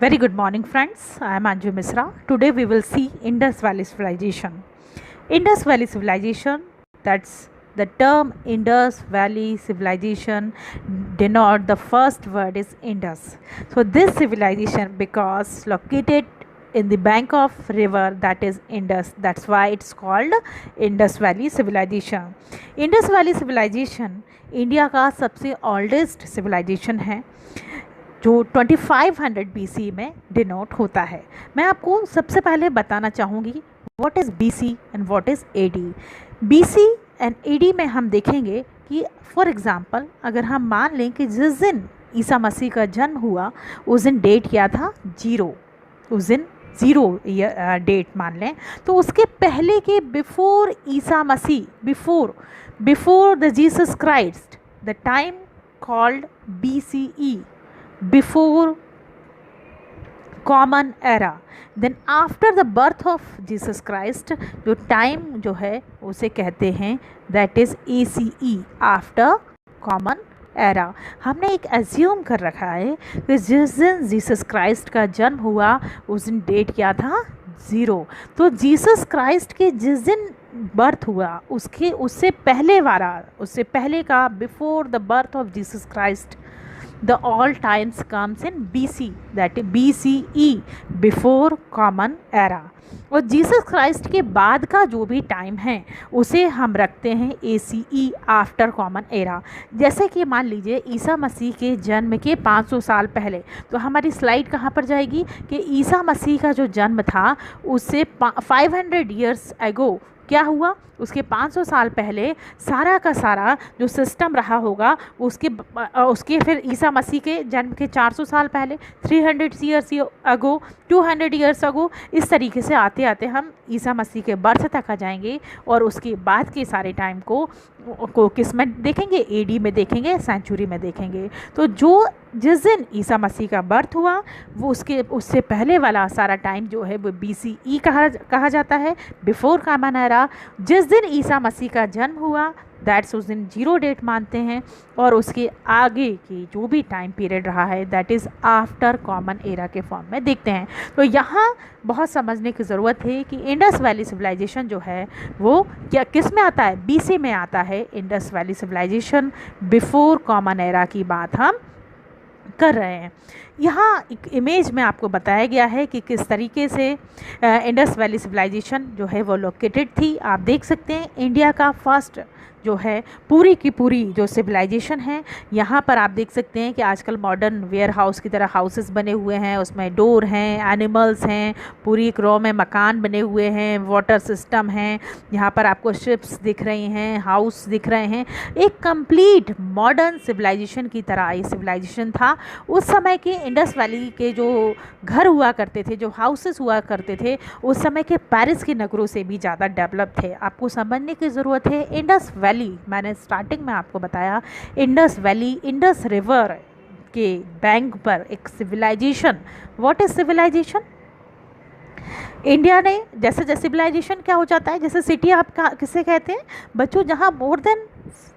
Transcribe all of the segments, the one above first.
Very good morning, friends. I am Anju Misra. Today we will see Indus Valley Civilization. Indus Valley Civilization, that's the term Indus Valley Civilization denote the first word is Indus. So this civilization because located in the bank of river that is Indus, that's why it's called Indus Valley Civilization. Indus Valley Civilization India का सबसे oldest civilisation है जो 2500 BC में denote होता है। मैं आपको सबसे पहले बताना चाहूँगी what is BC and what is AD। BC and AD में हम देखेंगे कि फॉर एग्ज़ाम्पल अगर हम मान लें कि जिस दिन ईसा मसीह का जन्म हुआ उस दिन डेट क्या था, जीरो, उस दिन ज़ीरो डेट मान लें, तो उसके पहले के before Isa Masih, before the Jesus Christ, the time called BCE, before common era, then after the birth of Jesus Christ जो टाइम जो है उसे कहते हैं that is ACE, after common era। हमने एक एज्यूम कर रखा है कि जिस दिन जीसस क्राइस्ट का जन्म हुआ उस दिन डेट क्या था, ज़ीरो। तो जीसस क्राइस्ट के जिस दिन बर्थ हुआ उससे पहले का before the birth of Jesus Christ the all times comes in BC, that is BCE, before common era। और जीसस क्राइस्ट के बाद का जो भी टाइम है उसे हम रखते हैं ACE, आफ्टर कॉमन एरा। जैसे कि मान लीजिए ईसा मसीह के जन्म के 500 साल पहले, तो हमारी स्लाइड कहाँ पर जाएगी कि ईसा मसीह का जो जन्म था उससे 500 ईयर्स एगो क्या हुआ, उसके 500 साल पहले सारा का सारा जो सिस्टम रहा होगा उसके फिर ईसा मसीह के जन्म के 400 साल पहले, 300 ईयर्स अगो, 200 ईयर्स अगो, इस तरीके से आते आते हम ईसा मसीह के बर्थ तक आ जाएंगे। और उसके बाद के सारे टाइम को किस में देखेंगे, AD में देखेंगे, सेंचुरी में देखेंगे। तो जो जिस दिन ईसा मसीह का बर्थ हुआ वो उससे पहले वाला सारा टाइम जो है वो BCE कहा जाता है, बिफोर कॉमन एरा। जिस दिन ईसा मसीह का जन्म हुआ दैट्स उस दिन जीरो डेट मानते हैं, और उसके आगे की जो भी टाइम पीरियड रहा है that is after common era के फॉर्म में देखते हैं। तो यहाँ बहुत समझने की ज़रूरत है कि इंडस वैली सिविलाइजेशन जो है वो किस में आता है, BC में आता है। Indus valley civilisation before common era की बात हम कर रहे हैं। यहाँ एक इमेज में आपको बताया गया है कि किस तरीके से इंडस वैली सिविलाइजेशन जो है वो लोकेटेड थी। आप देख सकते हैं इंडिया का फर्स्ट जो है पूरी की पूरी जो सिविलाइजेशन है, यहाँ पर आप देख सकते हैं कि आजकल मॉडर्न वेयर हाउस की तरह हाउसेस बने हुए हैं, उसमें डोर हैं, एनिमल्स हैं, पूरी एक रो में मकान बने हुए हैं, वाटर सिस्टम हैं, यहाँ पर आपको शिप्स दिख रही हैं, हाउस दिख रहे हैं। एक कंप्लीट मॉडर्न सिविलाइजेशन की तरह ये सिविलाइजेशन था। उस समय के इंडस वैली के जो घर हुआ करते थे, जो हाउसेस हुआ करते थे, उस समय के पेरिस के नगरों से भी ज़्यादा डेवलप थे। आपको समझने की ज़रूरत है इंडस वैली, मैंने स्टार्टिंग में आपको बताया इंडस वैली, इंडस रिवर के बैंक पर एक civilisation. What is civilisation? India ने जैसे सिविलाइजेशन क्या हो जाता है, जैसे सिटी आप किसे कहते हैं बच्चों, जहाँ मोर देन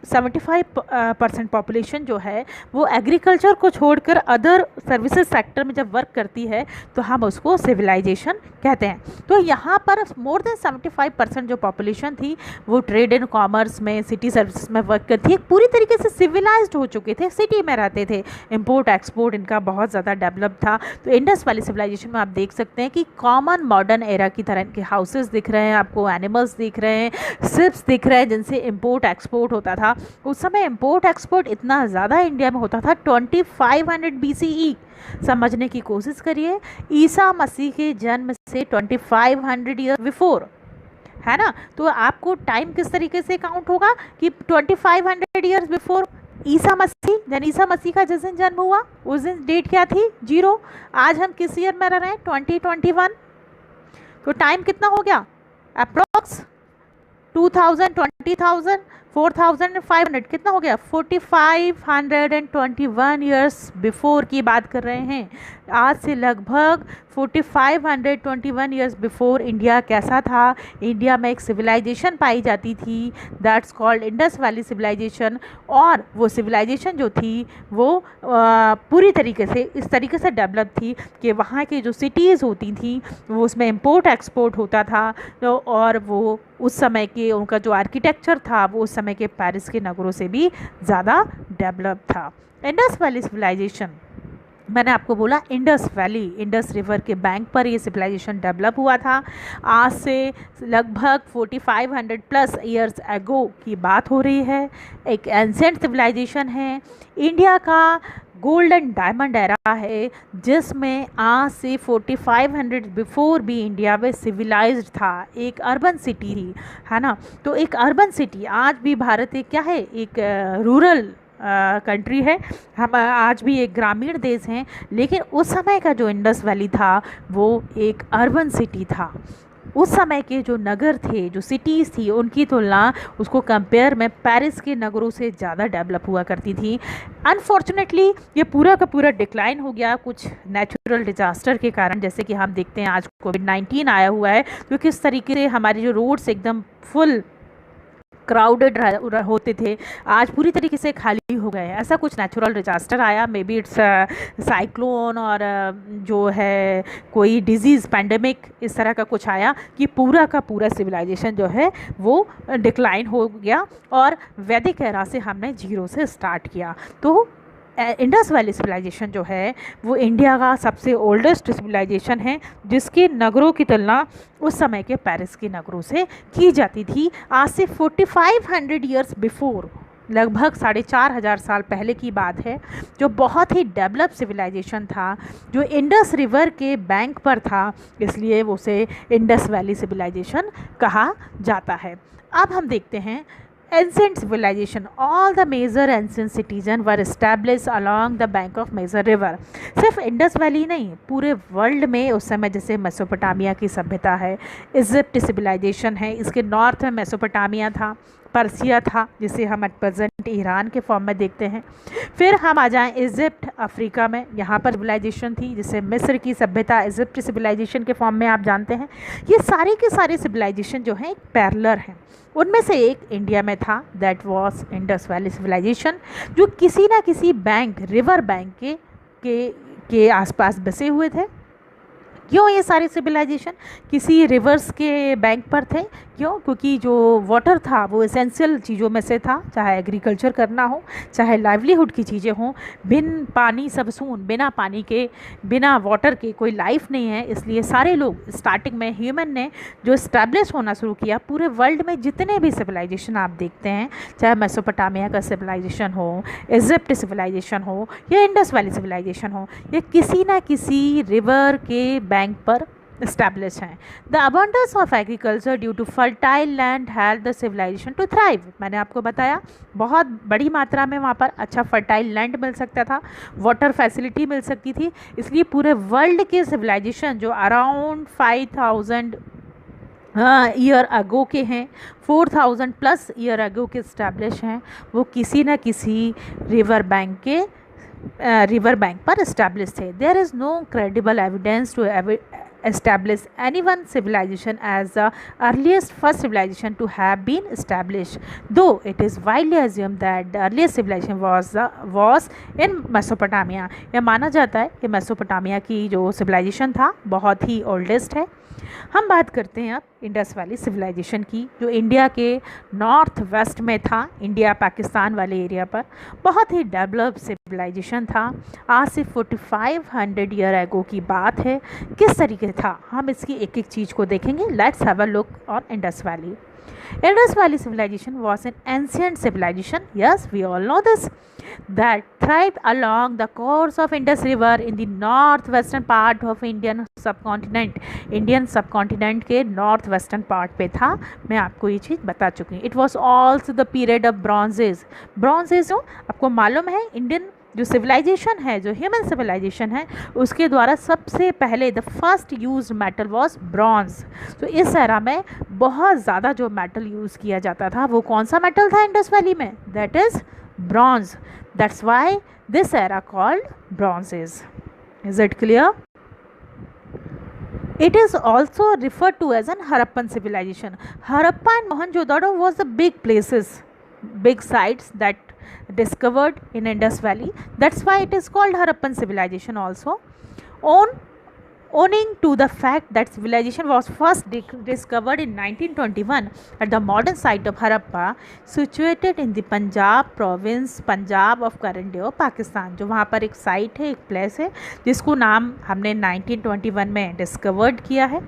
75% पॉपुलेशन जो है वो एग्रीकल्चर को छोड़कर अदर सर्विसेज सेक्टर में जब वर्क करती है तो हम उसको सिविलाइजेशन कहते हैं। तो यहाँ पर मोर देन 75% जो पॉपुलेशन थी वो ट्रेड एंड कॉमर्स में, सिटी सर्विसेज में वर्क करती है, पूरी तरीके से सिविलाइज्ड हो चुके थे, सिटी में रहते थे, इम्पोर्ट एक्सपोर्ट इनका बहुत ज़्यादा डेवलप था। तो इंडस वैली सिविलाइजेशन में आप देख सकते हैं कि कॉमन मॉडर्न एरा की तरह के हाउसेस दिख रहे हैं, आपको एनिमल्स दिख रहे हैं, शिप्स दिख रहे हैं जिनसे इम्पोर्ट एक्सपोर्ट होता था। उस समय इंपोर्ट एक्सपोर्ट इतना ज़्यादा इंडिया में होता था 2500 BCE। समझने की कोशिश करिए, ईसा मसीह के जन्म से 2500 ईयर बिफोर, है ना। तो आपको टाइम किस तरीके से काउंट होगा कि 2500 ईयर्स बिफोर ईसा मसीह, जन ईसा मसीह का जिस दिन जन्म हुआ उस दिन डेट क्या थी, जीरो। आज हम किस ईयर में रह रहे हैं, 2021। तो टाइम कितना हो गया, अप्रॉक्स 2000, 20,000, 4500 कितना हो गया, 4521 ईयर्स बिफोर की बात कर रहे हैं। आज से लगभग 4521 ईयर्स बिफोर इंडिया कैसा था, इंडिया में एक सिविलाइजेशन पाई जाती थी, that's called Indus valley civilisation. और वो सिविलाइजेशन जो थी वो पूरी तरीके से इस तरीके से डेवलप थी कि वहाँ की जो सिटीज़ होती थी वो उसमें इंपोर्ट एक्सपोर्ट होता था। तो और वो उस समय के उनका जो आर्किटेक्चर था वो उस समय के पेरिस के नगरों से भी ज़्यादा डेवलप था। इंडस वैली सिविलाइजेशन, मैंने आपको बोला इंडस वैली, इंडस रिवर के बैंक पर ये सिविलाइजेशन डेवलप हुआ था। आज से लगभग 4500 प्लस ईयर्स एगो की बात हो रही है। एक एंसेंट सिविलाइजेशन है, इंडिया का गोल्डन डायमंड एरा है, जिसमें आज से 4500 बिफोर भी इंडिया में सिविलाइज्ड था, एक अर्बन सिटी थी, है ना। तो एक अर्बन सिटी, आज भी भारत एक क्या है, एक रूरल कंट्री है, हम आज भी एक ग्रामीण देश हैं, लेकिन उस समय का जो इंडस वैली था वो एक अर्बन सिटी था। उस समय के जो नगर थे, जो सिटीज़ थी, उनकी तुलना उसको कंपेयर में पेरिस के नगरों से ज़्यादा डेवलप हुआ करती थी। अनफॉर्चुनेटली ये पूरा का पूरा डिक्लाइन हो गया कुछ नेचुरल डिजास्टर के कारण, जैसे कि हम देखते हैं आज कोविड-19 आया हुआ है, तो किस तरीके से हमारे जो रोड्स एकदम फुल क्राउडेड होते थे, आज पूरी तरीके से खाली हो गए। ऐसा कुछ नेचुरल डिजास्टर आया, मे बी इट्स साइक्लोन और जो है कोई डिजीज़ पैंडेमिक, इस तरह का कुछ आया कि पूरा का पूरा सिविलाइजेशन जो है वो डिक्लाइन हो गया और वैदिक एरा से हमने जीरो से स्टार्ट किया। तो इंडस वैली सिविलाइजेशन जो है वो इंडिया का सबसे ओल्डेस्ट सिविलाइजेशन है, जिसके नगरों की तुलना उस समय के पेरिस के नगरों से की जाती थी। आज से 4500 ईयर्स बिफोर, लगभग 4500 साल पहले की बात है, जो बहुत ही डेवलप सिविलाइजेशन था, जो इंडस रिवर के बैंक पर था, इसलिए उसे इंडस वैली सिविलाइजेशन कहा जाता है। अब हम देखते हैं ancient civilization. All the major ancient cities were established along the bank of major river. सिर्फ इंडस वैली नहीं, पूरे वर्ल्ड में उस समय जैसे मेसोपोटामिया की सभ्यता है, इजिप्ट सिविलाइजेशन है, इसके नॉर्थ में मेसोपोटामिया था, पर्सिया था जिसे हम एट प्रेजेंट ईरान के फॉर्म में देखते हैं। फिर हम आ जाएं इजिप्ट, अफ्रीका में, यहाँ पर सिविलाइजेशन थी जिसे मिस्र की सभ्यता इजिप्ट सिविलाइजेशन के फॉर्म में आप जानते हैं। ये सारे के सारे सिविलाइजेशन जो हैं एक पैरेलल हैं। उनमें से एक इंडिया में था, that was Indus valley civilisation, जो किसी ना किसी बैंक, रिवर बैंक के आसपास बसे हुए थे। क्यों ये सारे सिविलाइजेशन किसी रिवर्स के बैंक पर थे? क्यों? क्योंकि जो वाटर था वो एसेंशियल चीज़ों में से था, चाहे एग्रीकल्चर करना हो, चाहे लाइवलीहुड की चीज़ें हों। बिन पानी सब सून, बिना पानी के, बिना वाटर के कोई लाइफ नहीं है। इसलिए सारे लोग स्टार्टिंग में ह्यूमन ने जो इस्टेब्लिश होना शुरू किया, पूरे वर्ल्ड में जितने भी सिविलाइजेशन आप देखते हैं, चाहे मेसोपोटामिया का सिविलाइजेशन हो, इजिप्ट सिविलाइजेशन हो या इंडस वैली सिविलाइजेशन हो, ये किसी ना किसी रिवर के बैंक पर established हैं। The abundance of agriculture due to fertile land helped the civilization to thrive. मैंने आपको बताया बहुत बड़ी मात्रा में वहाँ पर अच्छा फर्टाइल लैंड मिल सकता था, वाटर फैसिलिटी मिल सकती थी, इसलिए पूरे वर्ल्ड के सिविलाइजेशन जो अराउंड 5000 ईयर अगो के हैं, 4000 प्लस ईयर अगो के इस्टेब्लिश हैं, वो किसी न किसी रिवर बैंक पर इस्टेब्लिश थे। There is no credible evidence to establish any one civilization as the earliest first civilization to have been established, though it is widely assumed that the earliest civilization was in Mesopotamia. यह माना जाता है कि Mesopotamia की जो civilisation था बहुत ही oldest है। हम बात करते हैं अब इंडस वैली सिविलाइजेशन की, जो इंडिया के नॉर्थ वेस्ट में था, इंडिया पाकिस्तान वाले एरिया पर बहुत ही डेवलप सिविलाइजेशन था। आज से 4500 ईयर एगो की बात है। किस तरीके से था, हम इसकी एक एक चीज़ को देखेंगे। Let's have a look on Indus valley. Indus Valley civilization was an ancient civilization, yes, we all know this, that thrived along the course of Indus River in the northwestern part of Indian subcontinent. Indian subcontinent के northwestern part पे था, मैं आपको ये चीज़ बता चुकी हूँ. It was also the period of bronze age. Bronze age हो, आपको मालूम है इंडियन जो सिविलाइजेशन है, जो ह्यूमन सिविलाइजेशन है, उसके द्वारा सबसे पहले the first use metal was bronze. तो इस एरा में बहुत ज़्यादा जो मेटल यूज़ किया जाता था वो कौन सा मेटल था इंडस वैली में? That is bronze. That's why this era called bronze age. Is it clear? It is also referred to as an Harappan civilization. Harappa and Mohenjo-daro was the big places, big sites that discovered in Indus Valley. That's why it is called Harappan civilization also. Owing to the fact that civilization was first discovered in 1921 at the modern site of Harappa, situated in the Punjab province, Punjab of current day of Pakistan. जो वहाँ पर एक site है, एक place है जिसको नाम हमने 1921 में डिस्कवर्ड किया है,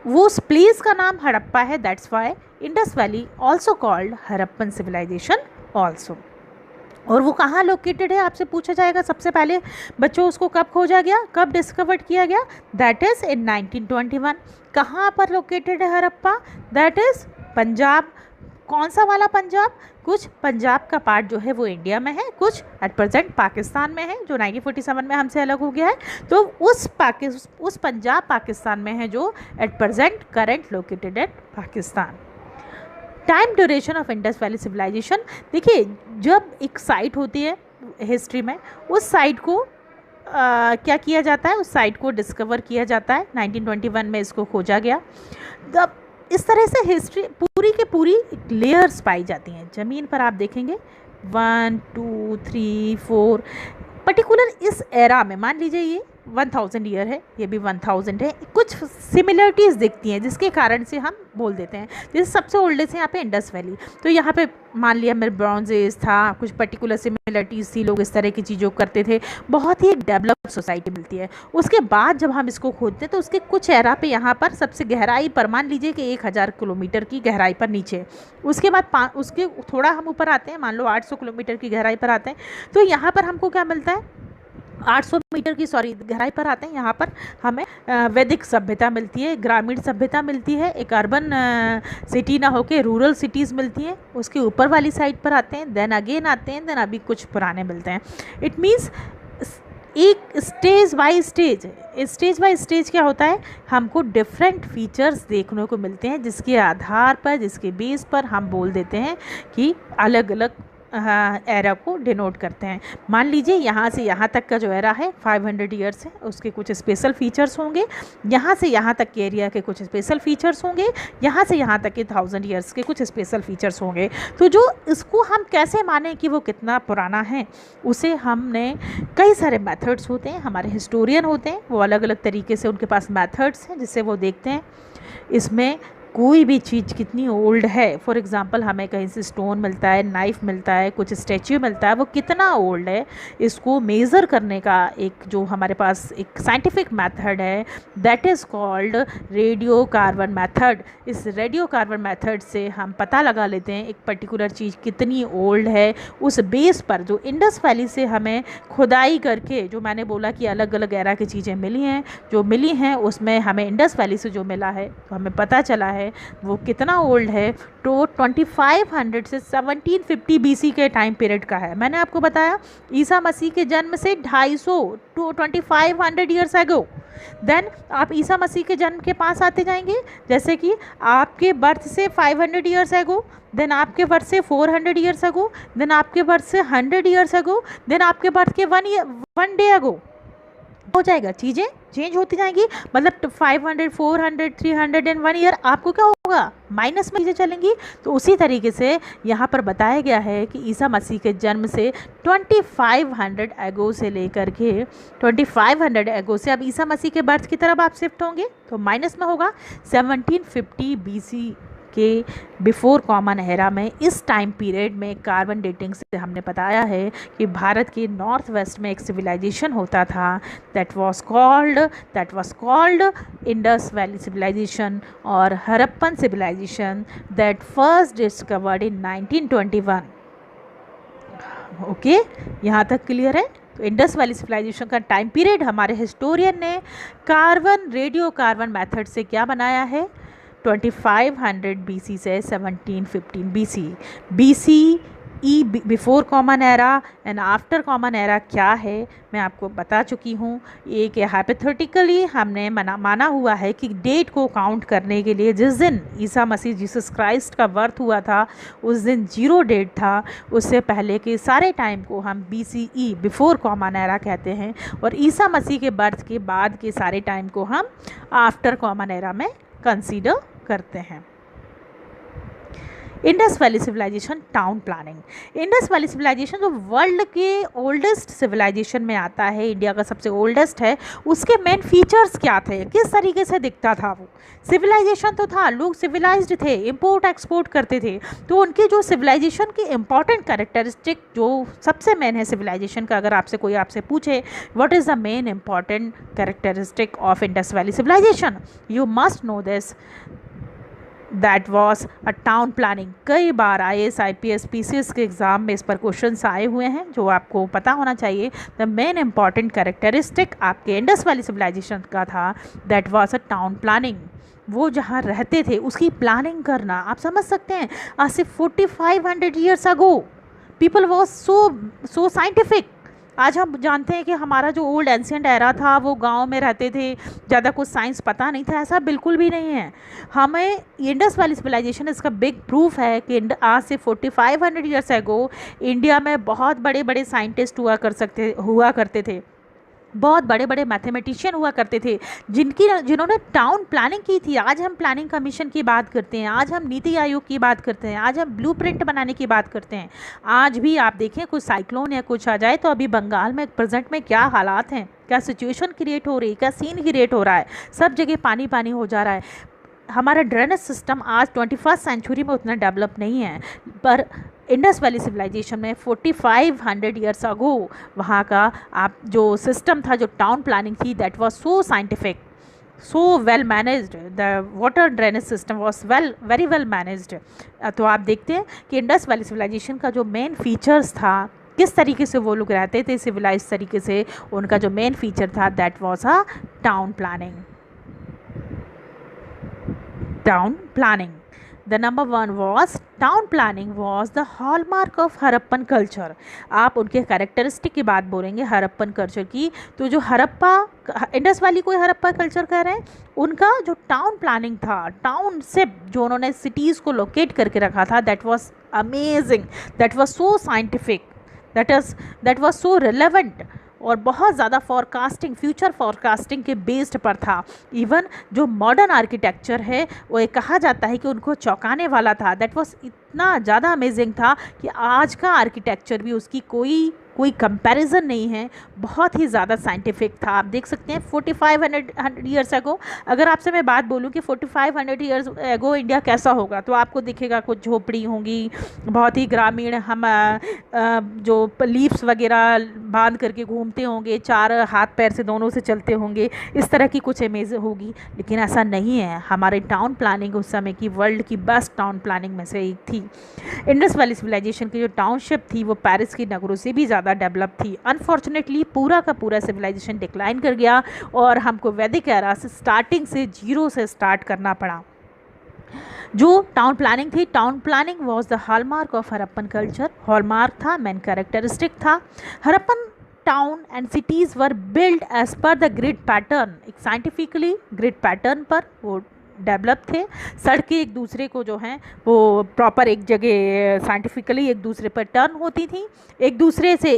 वो उस प्लेस का नाम हड़प्पा है। That's why Indus valley also called Harappan civilisation also. और वो कहाँ लोकेटेड है आपसे पूछा जाएगा सबसे पहले, बच्चों उसको कब खोजा गया, कब डिस्कवर्ड किया गया? That is in 1921। कहाँ पर लोकेटेड है हड़प्पा? That is Punjab. कौन सा वाला पंजाब? कुछ पंजाब का पार्ट जो है वो इंडिया में है, कुछ एट प्रेजेंट पाकिस्तान में है, जो 1947 में हमसे अलग हो गया है। तो उस पंजाब पाकिस्तान में है जो at present current located at Pakistan. Time duration of Indus valley civilisation, देखिए जब एक साइट होती है हिस्ट्री में, उस साइट को क्या किया जाता है, उस साइट को डिस्कवर किया जाता है। 1921 में इसको खोजा गया। तब इस तरह से हिस्ट्री पूरी के पूरी लेयर्स पाई जाती हैं ज़मीन पर। आप देखेंगे 1 2 3 4 पर्टिकुलर इस एरा में, मान लीजिए ये 1000 ईयर है, ये भी 1000 है, कुछ सिमिलरिटीज़ दिखती हैं जिसके कारण से हम बोल देते हैं। जैसे सबसे ओल्डेस्ट है यहाँ पे इंडस वैली, तो यहाँ पे मान लिया मेरे ब्रॉन्ज एज था, कुछ पर्टिकुलर सिमिलरिटीज़ थी, लोग इस तरह की चीज़ों करते थे, बहुत ही एक डेवलप सोसाइटी मिलती है। उसके बाद जब हम इसको खोदते हैं तो उसके कुछ एरा पे यहाँ पर सबसे गहराई पर मान लीजिए कि 1000 किलोमीटर की गहराई पर नीचे, उसके बाद उसके थोड़ा हम ऊपर आते हैं, मान लो 800 किलोमीटर की गहराई पर आते हैं, तो यहाँ पर हमको क्या मिलता है, 800 मीटर की गहराई पर आते हैं। यहाँ पर हमें वैदिक सभ्यता मिलती है, ग्रामीण सभ्यता मिलती है, एक अर्बन सिटी ना होके रूरल सिटीज़ मिलती हैं। उसके ऊपर वाली साइड पर आते हैं, देन अगेन आते हैं, देन अभी कुछ पुराने मिलते हैं। इट मीन्स एक स्टेज बाय स्टेज क्या होता है, हमको डिफरेंट फीचर्स देखने को मिलते हैं जिसके आधार पर, जिसके बेस पर हम बोल देते हैं कि अलग अलग एरा को डिनोट करते हैं। मान लीजिए यहाँ से यहाँ तक का जो एरा है 500 ईयर्स है, उसके कुछ स्पेशल फीचर्स होंगे, यहाँ से यहाँ तक के एरिया के कुछ स्पेशल फीचर्स होंगे, यहाँ से यहाँ तक के 1000 ईयर्स के कुछ स्पेशल फीचर्स होंगे। तो जो इसको हम कैसे माने कि वो कितना पुराना है, उसे हमने कई सारे मेथड्स होते हैं, हमारे हिस्टोरियन होते हैं, वो अलग अलग तरीके से उनके पास मेथड्स हैं जिससे वो देखते हैं इसमें कोई भी चीज़ कितनी ओल्ड है। फॉर एग्ज़ाम्पल हमें कहीं से स्टोन मिलता है, नाइफ मिलता है, कुछ स्टैच्यू मिलता है, वो कितना ओल्ड है, इसको मेज़र करने का एक जो हमारे पास एक साइंटिफिक मेथड है, that is called radio carbon method. इस रेडियो कार्बन मेथड से हम पता लगा लेते हैं एक पर्टिकुलर चीज़ कितनी ओल्ड है। उस बेस पर जो इंडस वैली से हमें खुदाई करके, जो मैंने बोला कि अलग अलग एरा की चीज़ें मिली हैं उसमें हमें इंडस वैली से जो मिला है तो हमें पता चला है वो कितना ओल्ड है। तो 2500 से 1750 BC के टाइम पीरियड का है। मैंने आपको बताया ईसा मसीह के जन्म से 250 टू 2500 ईयर्स एगो। देन आप ईसा मसीह के जन्म के पास आते जाएंगे, जैसे कि आपके बर्थ से 500 ईयर्स एगो, देन आपके बर्थ से 400 ईयर्स एगो, देन आपके बर्थ से 100 ईयर्स एगो, देन आपके बर्थ के 1 डे एगो हो जाएगा। चीज़ें चेंज होती जाएंगी, मतलब 500, 400, 300 एंड 1 ईयर आपको क्या होगा, माइनस में चीज़ें चलेंगी। तो उसी तरीके से यहाँ पर बताया गया है कि ईसा मसीह के जन्म से 2500 एगो से लेकर के 2500 एगो से अब ईसा मसीह के बर्थ की तरफ आप शिफ्ट होंगे तो माइनस में होगा 1750 BC के बिफोर कॉमन एरा में। इस टाइम पीरियड में कार्बन डेटिंग से हमने बताया है कि भारत के नॉर्थ वेस्ट में एक सिविलाइजेशन होता था, that was called Indus valley civilisation और Harappan civilization, that first discovered in 1921। Okay, यहाँ तक क्लियर है। तो इंडस वैली सिविलाइजेशन का टाइम पीरियड हमारे हिस्टोरियन ने रेडियो कार्बन मेथड से क्या बनाया है, 2500 BC से 1715 BC ई before common era and after common era क्या है मैं आपको बता चुकी हूँ। एक हाइपोथेटिकली हमने माना हुआ है कि डेट को काउंट करने के लिए जिस दिन ईसा मसीह जीसस क्राइस्ट का बर्थ हुआ था उस दिन 0 डेट था, उससे पहले के सारे टाइम को हम BCE बिफोर कॉमन एरा कहते हैं, और ईसा मसीह के बर्थ के बाद के सारे टाइम को हम आफ्टर कॉमन एरा में कंसीडर करते हैं। Indus valley civilisation, town planning. Indus valley civilisation जो वर्ल्ड के ओल्डेस्ट सिविलाइजेशन में आता है, इंडिया का सबसे ओल्डेस्ट है, उसके मेन फीचर्स क्या थे, किस तरीके से दिखता था वो। सिविलाइजेशन तो था, लोग सिविलाइज्ड थे, इंपोर्ट एक्सपोर्ट करते थे, तो उनकी जो सिविलाइजेशन की इंपॉर्टेंट कैरेक्टरिस्टिक जो सबसे मेन है सिविलाइजेशन का, अगर आपसे कोई आपसे पूछे what is the main important characteristic of Indus valley civilisation, you must know this, that was a town planning. कई बार IAS IPS PCS के एग्ज़ाम में इस पर क्वेश्चंस आए हुए हैं जो आपको पता होना चाहिए। द मेन इंपॉर्टेंट कैरेक्टरिस्टिक आपके इंडस वैली सिविलाइजेशन का था that was a town planning. वो जहाँ रहते थे उसकी प्लानिंग करना, आप समझ सकते हैं आज से 4500 years ago people was so scientific. आज हम जानते हैं कि हमारा जो ओल्ड एंशिएंट एरा था वो गांव में रहते थे, ज़्यादा कुछ साइंस पता नहीं था, ऐसा बिल्कुल भी नहीं है। हमें इंडस वैली सिविलाइजेशन इसका बिग प्रूफ है कि आज से 4500 ईयर्स एगो इंडिया में बहुत बड़े बड़े साइंटिस्ट हुआ करते थे, बहुत बड़े बड़े मैथमेटिशियन हुआ करते थे जिन्होंने टाउन प्लानिंग की थी। आज हम प्लानिंग कमीशन की बात करते हैं, आज हम नीति आयोग की बात करते हैं, आज हम ब्लूप्रिंट बनाने की बात करते हैं। आज भी आप देखें कुछ साइक्लोन या कुछ आ जाए तो अभी बंगाल में प्रेजेंट में क्या हालात हैं, क्या सिचुएशन क्रिएट हो रही है, क्या सीन क्रिएट हो रहा है, सब जगह पानी पानी हो जा रहा है। हमारा ड्रेनेज सिस्टम आज 21st सेंचुरी में उतना डेवलप नहीं है, पर इंडस वैली सिविलाइजेशन में 4500 ईयर्स अगो वहाँ का आप जो सिस्टम था, जो टाउन प्लानिंग थी, that was so scientific, so well managed, the water drainage system was very well managed. तो आप देखते हैं कि इंडस वैली सिविलाइजेशन का जो मेन फीचर्स था, किस तरीके से वो लोग रहते थे सिविलाइज तरीके से, उनका जो मेन फीचर था that was a town planning. Town planning. The number 1 was town planning was the hallmark of Harappan culture. आप उनके कैरेक्टरिस्टिक की बात बोलेंगे हरप्पन कल्चर की, तो जो हरप्पा इंडस वैली को हरप्पा कल्चर कह रहे हैं, उनका जो टाउन प्लानिंग था, टाउन से जो उन्होंने सिटीज़ को लोकेट करके रखा था, that was amazing, that was so scientific, that was so relevant, और बहुत ज़्यादा फॉरकास्टिंग, फ्यूचर फॉरकास्टिंग के बेस्ड पर था। इवन जो मॉडर्न आर्किटेक्चर है वो ये कहा जाता है कि उनको चौंकाने वाला था, दैट वाज इतना ज़्यादा अमेजिंग था कि आज का आर्किटेक्चर भी उसकी कोई कंपैरिजन नहीं है, बहुत ही ज़्यादा साइंटिफिक था। आप देख सकते हैं 4500 ईयर्स एगो, अगर आपसे मैं बात बोलूँ कि 4500 ईयर्स एगो इंडिया कैसा होगा, तो आपको दिखेगा कुछ झोपड़ी होंगी, बहुत ही ग्रामीण, हम जो लीव्स वगैरह बांध करके घूमते होंगे, 4 हाथ पैर से दोनों से चलते होंगे, इस तरह की कुछ इमेज होगी, लेकिन ऐसा नहीं है। हमारे टाउन प्लानिंग उस समय की वर्ल्ड की बेस्ट टाउन प्लानिंग में से एक थी। इंडस वैली सिविलाइजेशन की जो टाउनशिप थी वो पेरिस की नगरों से भी ज़्यादा डेवलप थी। अनफॉर्चुनेटली पूरा का पूरा सिविलाइजेशन डिक्लाइन कर गया और हमको वैदिक एरा से स्टार्टिंग से 0 से स्टार्ट करना पड़ा। जो टाउन प्लानिंग थी, town planning was the hallmark of Harappan culture, hallmark था, मेन कैरेक्टरिस्टिक था। Harappan town and cities were build as per the grid pattern, एक साइंटिफिकली ग्रिड पैटर्न पर वो डेवलप थे। सड़कें एक दूसरे को जो हैं वो प्रॉपर एक जगह साइंटिफिकली एक दूसरे पर टर्न होती थी, एक दूसरे से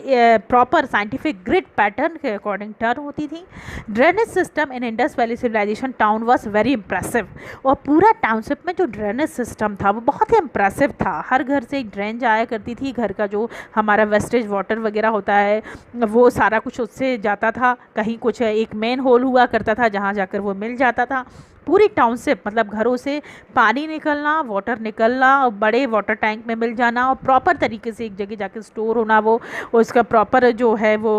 प्रॉपर साइंटिफिक ग्रिड पैटर्न के अकॉर्डिंग टर्न होती थी। Drainage system in Indus valley civilisation town was very impressive, और पूरा टाउनशिप में जो ड्रेनेज सिस्टम था वो बहुत ही इम्प्रेसिव था। हर घर से एक ड्रेन जाया करती थी, घर का जो हमारा वेस्टेज वाटर वगैरह होता है वो सारा कुछ उससे जाता था। कहीं कुछ एक मेन होल हुआ करता था जहाँ जाकर वो मिल जाता था। पूरी टाउनशिप मतलब घरों से पानी निकलना, वाटर निकलना और बड़े वाटर टैंक में मिल जाना और प्रॉपर तरीके से एक जगह जाके स्टोर होना, वो उसका प्रॉपर जो है वो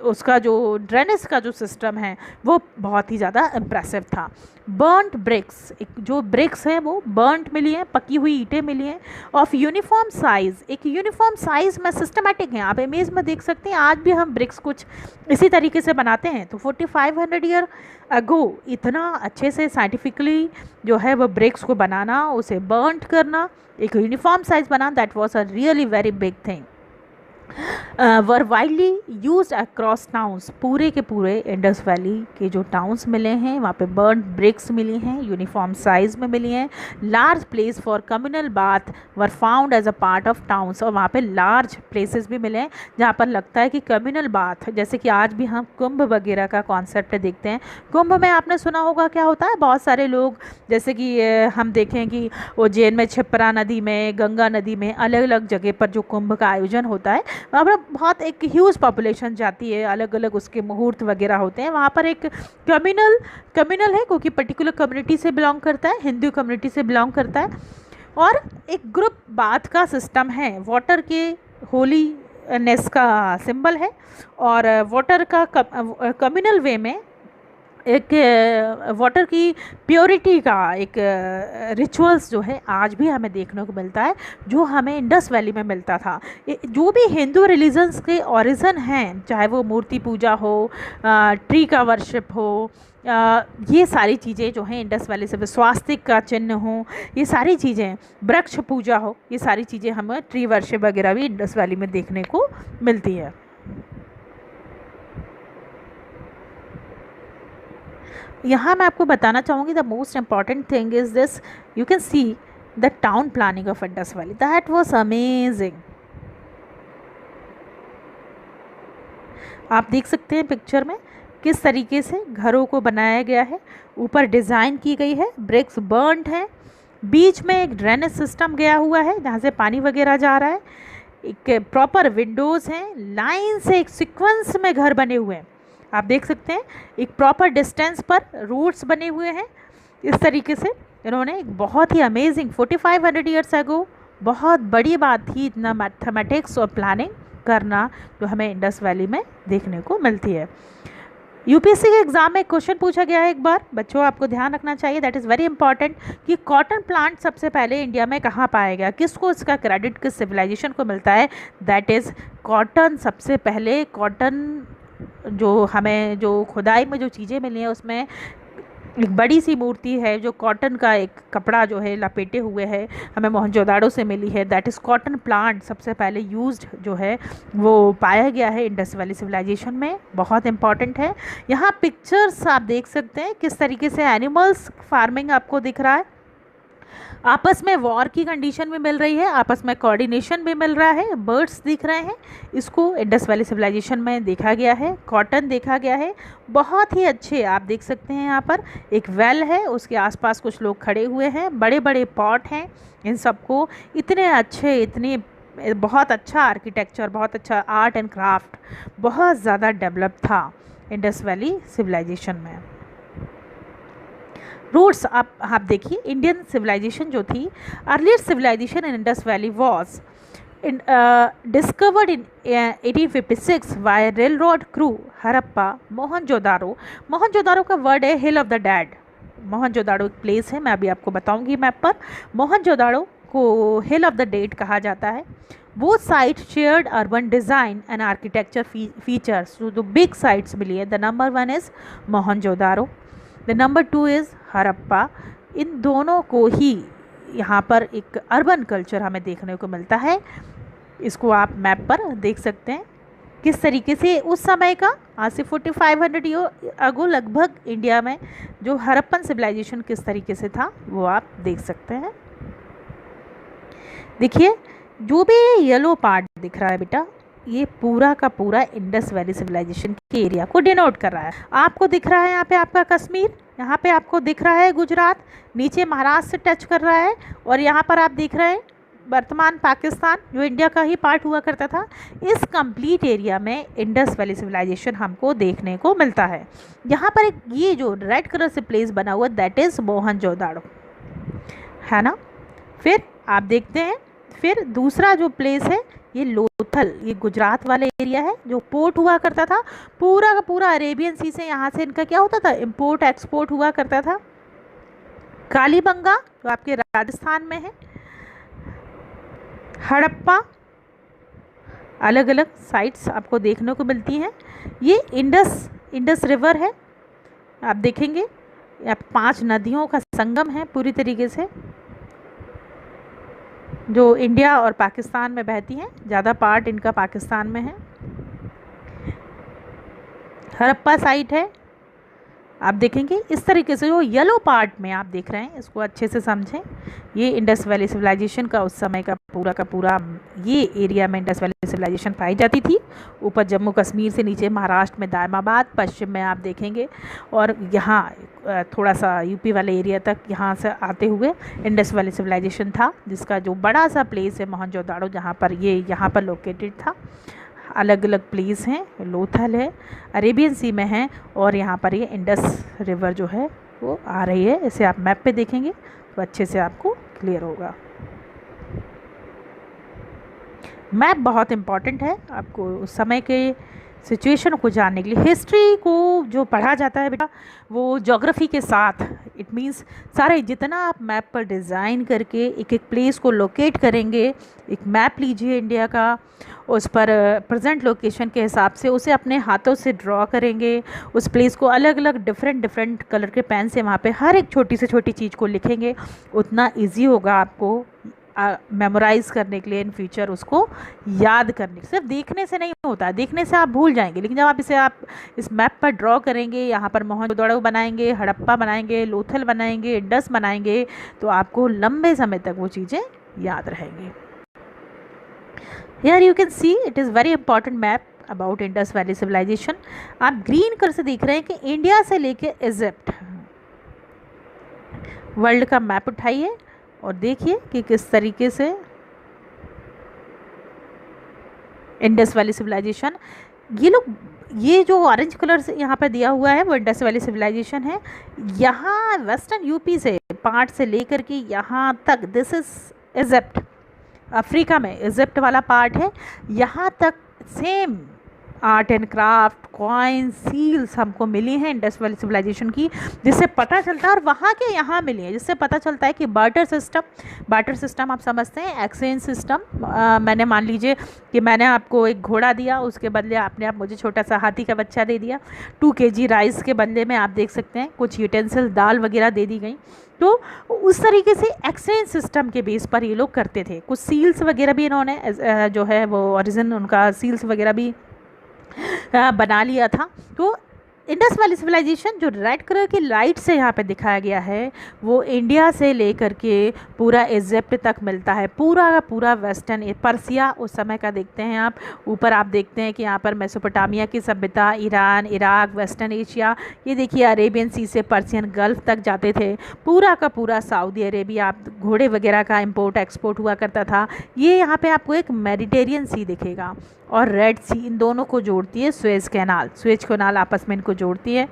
उसका जो ड्रेनेज का जो सिस्टम है वो बहुत ही ज़्यादा इम्प्रेसिव था। बर्नड ब्रिक्स, एक जो ब्रिक्स हैं वो बर्नड मिली हैं, पकी हुई ईंटें मिली हैं, ऑफ यूनिफॉर्म साइज़, एक यूनिफॉर्म साइज़ में सिस्टमेटिक हैं। आप इमेज में देख सकते हैं आज भी हम ब्रिक्स कुछ इसी तरीके से बनाते हैं। तो 4500 ईयर अगो इतना अच्छे से साइंटिफिकली जो है वो ब्रिक्स को बनाना, उसे बर्न करना, एक uniform size banana, that was a really very big thing. Were widely use across towns, पूरे के पूरे इंडस वैली के जो टाउन्स मिले हैं वहाँ पे बर्न ब्रिक्स मिली हैं, यूनिफॉर्म साइज में मिली हैं। Large place for communal bath were found as a part of towns, और वहाँ पे लार्ज प्लेसेस भी मिले हैं जहाँ पर लगता है कि कम्युनल बाथ, जैसे कि आज भी हम कुंभ वगैरह का कॉन्सेप्ट देखते हैं। कुंभ में आपने सुना होगा क्या होता है, बहुत सारे लोग, जैसे कि हम देखें कि उज्जैन में छिप्रा नदी में, गंगा नदी में, अलग अलग जगह पर जो कुंभ का आयोजन होता है वहाँ पर बहुत एक ह्यूज पॉपुलेशन जाती है, अलग अलग उसके मुहूर्त वगैरह होते हैं। वहाँ पर एक कम्युनल है, क्योंकि पर्टिकुलर कम्युनिटी से बिलोंग करता है, हिंदू कम्युनिटी से बिलोंग करता है, और एक ग्रुप बाथ का सिस्टम है, वाटर के होलीनेस का सिंबल है, और वाटर का कम्युनल वे में एक वाटर की प्योरिटी का एक रिचुअल्स जो है आज भी हमें देखने को मिलता है, जो हमें इंडस वैली में मिलता था। जो भी हिंदू रिलीजन्स के ओरिजिन हैं, चाहे वो मूर्ति पूजा हो, ट्री का वर्शिप हो, ये सारी चीज़ें जो हैं इंडस वैली से, स्वास्तिक का चिन्ह हो, ये सारी चीज़ें, वृक्ष पूजा हो, ये सारी चीज़ें हमें ट्री वर्शिप वगैरह भी इंडस वैली में देखने को मिलती है। यहाँ मैं आपको बताना चाहूँगी the most important thing is this, you can see the town planning of Indus valley, that was amazing. आप देख सकते हैं पिक्चर में किस तरीके से घरों को बनाया गया है, ऊपर डिज़ाइन की गई है, ब्रिक्स बर्न्ड है, बीच में एक ड्रेनेज सिस्टम गया हुआ है जहाँ से पानी वगैरह जा रहा है, एक प्रॉपर विंडोज़ हैं, लाइन से एक सीक्वेंस में घर बने हुए हैं, आप देख सकते हैं एक प्रॉपर डिस्टेंस पर रूट्स बने हुए हैं। इस तरीके से इन्होंने एक बहुत ही अमेजिंग 4500 ईयर्स एगो बहुत बड़ी बात थी, इतना मैथमेटिक्स और प्लानिंग करना जो हमें इंडस वैली में देखने को मिलती है। यूपीएससी के एग्जाम में क्वेश्चन पूछा गया है एक बार, बच्चों आपको ध्यान रखना चाहिए, दैट इज़ वेरी इंपॉर्टेंट, कि कॉटन प्लांट सबसे पहले इंडिया में कहाँ पाया गया, किसको इसका क्रेडिट किस सिविलाइजेशन को मिलता है, दैट इज़ कॉटन। सबसे पहले कॉटन जो हमें जो खुदाई में जो चीज़ें मिली हैं उसमें एक बड़ी सी मूर्ति है जो कॉटन का एक कपड़ा जो है लपेटे हुए है, हमें मोहनजोदाड़ो से मिली है, दैट इज़ कॉटन प्लांट सबसे पहले यूज्ड जो है वो पाया गया है इंडस वैली सिविलाइजेशन में, बहुत इंपॉर्टेंट है। यहाँ पिक्चर्स आप देख सकते हैं किस तरीके से एनिमल्स फार्मिंग आपको दिख रहा है, आपस में वॉर की कंडीशन भी मिल रही है, आपस में कोऑर्डिनेशन भी मिल रहा है, बर्ड्स दिख रहे हैं, इसको इंडस वैली सिविलाइजेशन में देखा गया है, कॉटन देखा गया है, बहुत ही अच्छे आप देख सकते हैं। यहाँ पर एक वेल है, उसके आसपास कुछ लोग खड़े हुए हैं, बड़े बड़े पॉट हैं, इन सबको इतने अच्छे, इतने बहुत अच्छा आर्किटेक्चर, बहुत अच्छा आर्ट एंड क्राफ्ट, बहुत ज़्यादा डेवलप था इंडस वैली सिविलाइजेशन में। रूट्स आप देखिए, इंडियन सिविलाइजेशन जो थी, earlier civilization in Indus valley was discovered in 1856 by railroad crew Harappa Mohenjodaro. Mohenjodaro का वर्ड है hill of the dead, Mohenjodaro एक प्लेस है, मैं अभी आपको बताऊंगी मैप पर। मोहनजोदारो को हिल ऑफ द डेड कहा जाता है। Both site shared urban design and architecture features, जो बिग साइट्स मिली है, the number 1 is Mohenjodaro, the number 2 is Harappa. इन दोनों को ही यहाँ पर एक अर्बन कल्चर हमें देखने को मिलता है, इसको आप मैप पर देख सकते हैं किस तरीके से उस समय का, आज से 4500 ईयर अगो लगभग इंडिया में जो हरप्पन सिविलाइजेशन किस तरीके से था वो आप देख सकते हैं। देखिए जो भी येलो पार्ट दिख रहा है बेटा, ये पूरा का पूरा इंडस वैली सिविलाइजेशन के एरिया को डिनोट कर रहा है। आपको दिख रहा है यहाँ पे आपका कश्मीर, यहाँ पे आपको दिख रहा है गुजरात, नीचे महाराष्ट्र से टच कर रहा है, और यहाँ पर आप देख रहे हैं वर्तमान पाकिस्तान जो इंडिया का ही पार्ट हुआ करता था। इस कंप्लीट एरिया में इंडस वैली सिविलाइजेशन हमको देखने को मिलता है। यहाँ पर एक ये जो रेड कलर से प्लेस बना हुआ दैट इज़ मोहनजोदाड़ो, है ना। फिर आप देखते हैं, फिर दूसरा जो प्लेस है ये लोथल, ये गुजरात वाला एरिया है जो पोर्ट हुआ करता था, पूरा का पूरा अरेबियन सी से यहाँ से इनका क्या होता था, इंपोर्ट एक्सपोर्ट हुआ करता था। कालीबंगा जो आपके राजस्थान में है, हड़प्पा, अलग अलग साइट्स आपको देखने को मिलती हैं। ये इंडस रिवर है, आप देखेंगे या 5 नदियों का संगम है पूरी तरीके से, जो इंडिया और पाकिस्तान में बहती हैं। ज़्यादा पार्ट इनका पाकिस्तान में है। हड़प्पा साइट है। आप देखेंगे इस तरीके से, जो येलो पार्ट में आप देख रहे हैं, इसको अच्छे से समझें। ये इंडस वैली सिविलाइजेशन का उस समय का पूरा ये एरिया में इंडस वैली सिविलाइजेशन पाई जाती थी। ऊपर जम्मू कश्मीर से नीचे महाराष्ट्र में दायमाबाद, पश्चिम में आप देखेंगे, और यहाँ थोड़ा सा यूपी वाले एरिया तक यहाँ से आते हुए इंडस वैली सिविलाइजेशन था, जिसका जो बड़ा सा प्लेस है मोहनजोदाड़ो, जहाँ पर ये यहाँ पर लोकेटेड था। अलग अलग प्लेस हैं, लोथल है, अरेबियन सी में है, और यहाँ पर ये इंडस रिवर जो है वो आ रही है। इसे आप मैप पे देखेंगे तो अच्छे से आपको क्लियर होगा। मैप बहुत इम्पॉर्टेंट है आपको उस समय के सिचुएशन को जानने के लिए। हिस्ट्री को जो पढ़ा जाता है बेटा, वो ज्योग्राफी के साथ, इट मीन्स सारे जितना आप मैप पर डिज़ाइन करके एक एक प्लेस को लोकेट करेंगे, एक मैप लीजिए इंडिया का, उस पर प्रेजेंट लोकेशन के हिसाब से उसे अपने हाथों से ड्रॉ करेंगे, उस प्लेस को अलग अलग डिफरेंट कलर के पेन से वहाँ पे हर एक छोटी से छोटी चीज़ को लिखेंगे, उतना ईजी होगा आपको मेमोराइज करने के लिए, इन फ्यूचर उसको याद करने। सिर्फ देखने से नहीं होता है, देखने से आप भूल जाएंगे, लेकिन जब आप इस मैप पर ड्रॉ करेंगे, यहाँ पर मोहनजोदड़ो बनाएंगे, हड़प्पा बनाएंगे, लोथल बनाएंगे, इंडस बनाएंगे, तो आपको लंबे समय तक वो चीज़ें याद रहेंगी। Here you can see it is very important map about Indus Valley Civilization। आप ग्रीन कलर से देख रहे हैं कि इंडिया से लेके इजिप्ट वर्ल्ड का मैप उठाइए और देखिए कि किस तरीके से इंडस वैली सिविलाइजेशन, ये जो ऑरेंज कलर से यहाँ पर दिया हुआ है वो इंडस वैली सिविलाइजेशन है। यहाँ वेस्टर्न यूपी से पार्ट से लेकर के यहाँ तक, दिस इज इजिप्ट, अफ्रीका में इजिप्ट वाला पार्ट है, यहाँ तक same art and craft, coins, seals हमको मिली हैं इंडस वैली सिविलाइजेशन की, जिससे पता चलता है, और वहाँ के यहाँ मिली है, जिससे पता चलता है कि बार्टर सिस्टम आप समझते हैं, एक्सचेंज सिस्टम। मैंने मान लीजिए कि मैंने आपको एक घोड़ा दिया, उसके बदले आपने मुझे छोटा सा हाथी का बच्चा दे दिया। 2 kg राइस के बदले में आप देख सकते हैं कुछ यूटेंसिल, दाल वगैरह दे दी गई। तो उस तरीके से एक्सचेंज सिस्टम के बेस पर ये लोग करते थे। कुछ सील्स वगैरह भी इन्होंने जो है वो ओरिजिन उनका सील्स वगैरह भी बना लिया था। तो इंडस वैली सिविलाइजेशन जो रेड कलर की लाइट से यहाँ पे दिखाया गया है, वो इंडिया से लेकर के पूरा इजिप्ट तक मिलता है, पूरा का पूरा वेस्टर्न पर्सिया उस समय का देखते हैं आप। ऊपर आप देखते हैं कि यहाँ पर मेसोपोटामिया की सभ्यता, ईरान, इराक, वेस्टर्न एशिया, ये देखिए अरेबियन सी से पर्सियन गल्फ तक जाते थे। पूरा का पूरा सऊदी अरेबिया, आप घोड़े वगैरह का इम्पोर्ट एक्सपोर्ट हुआ करता था। ये यहाँ पे आपको एक मेडिटेरियन सी दिखेगा, और रेड सी इन दोनों को जोड़ती है सुएज कैनाल आपस में इनको जोड़ती है।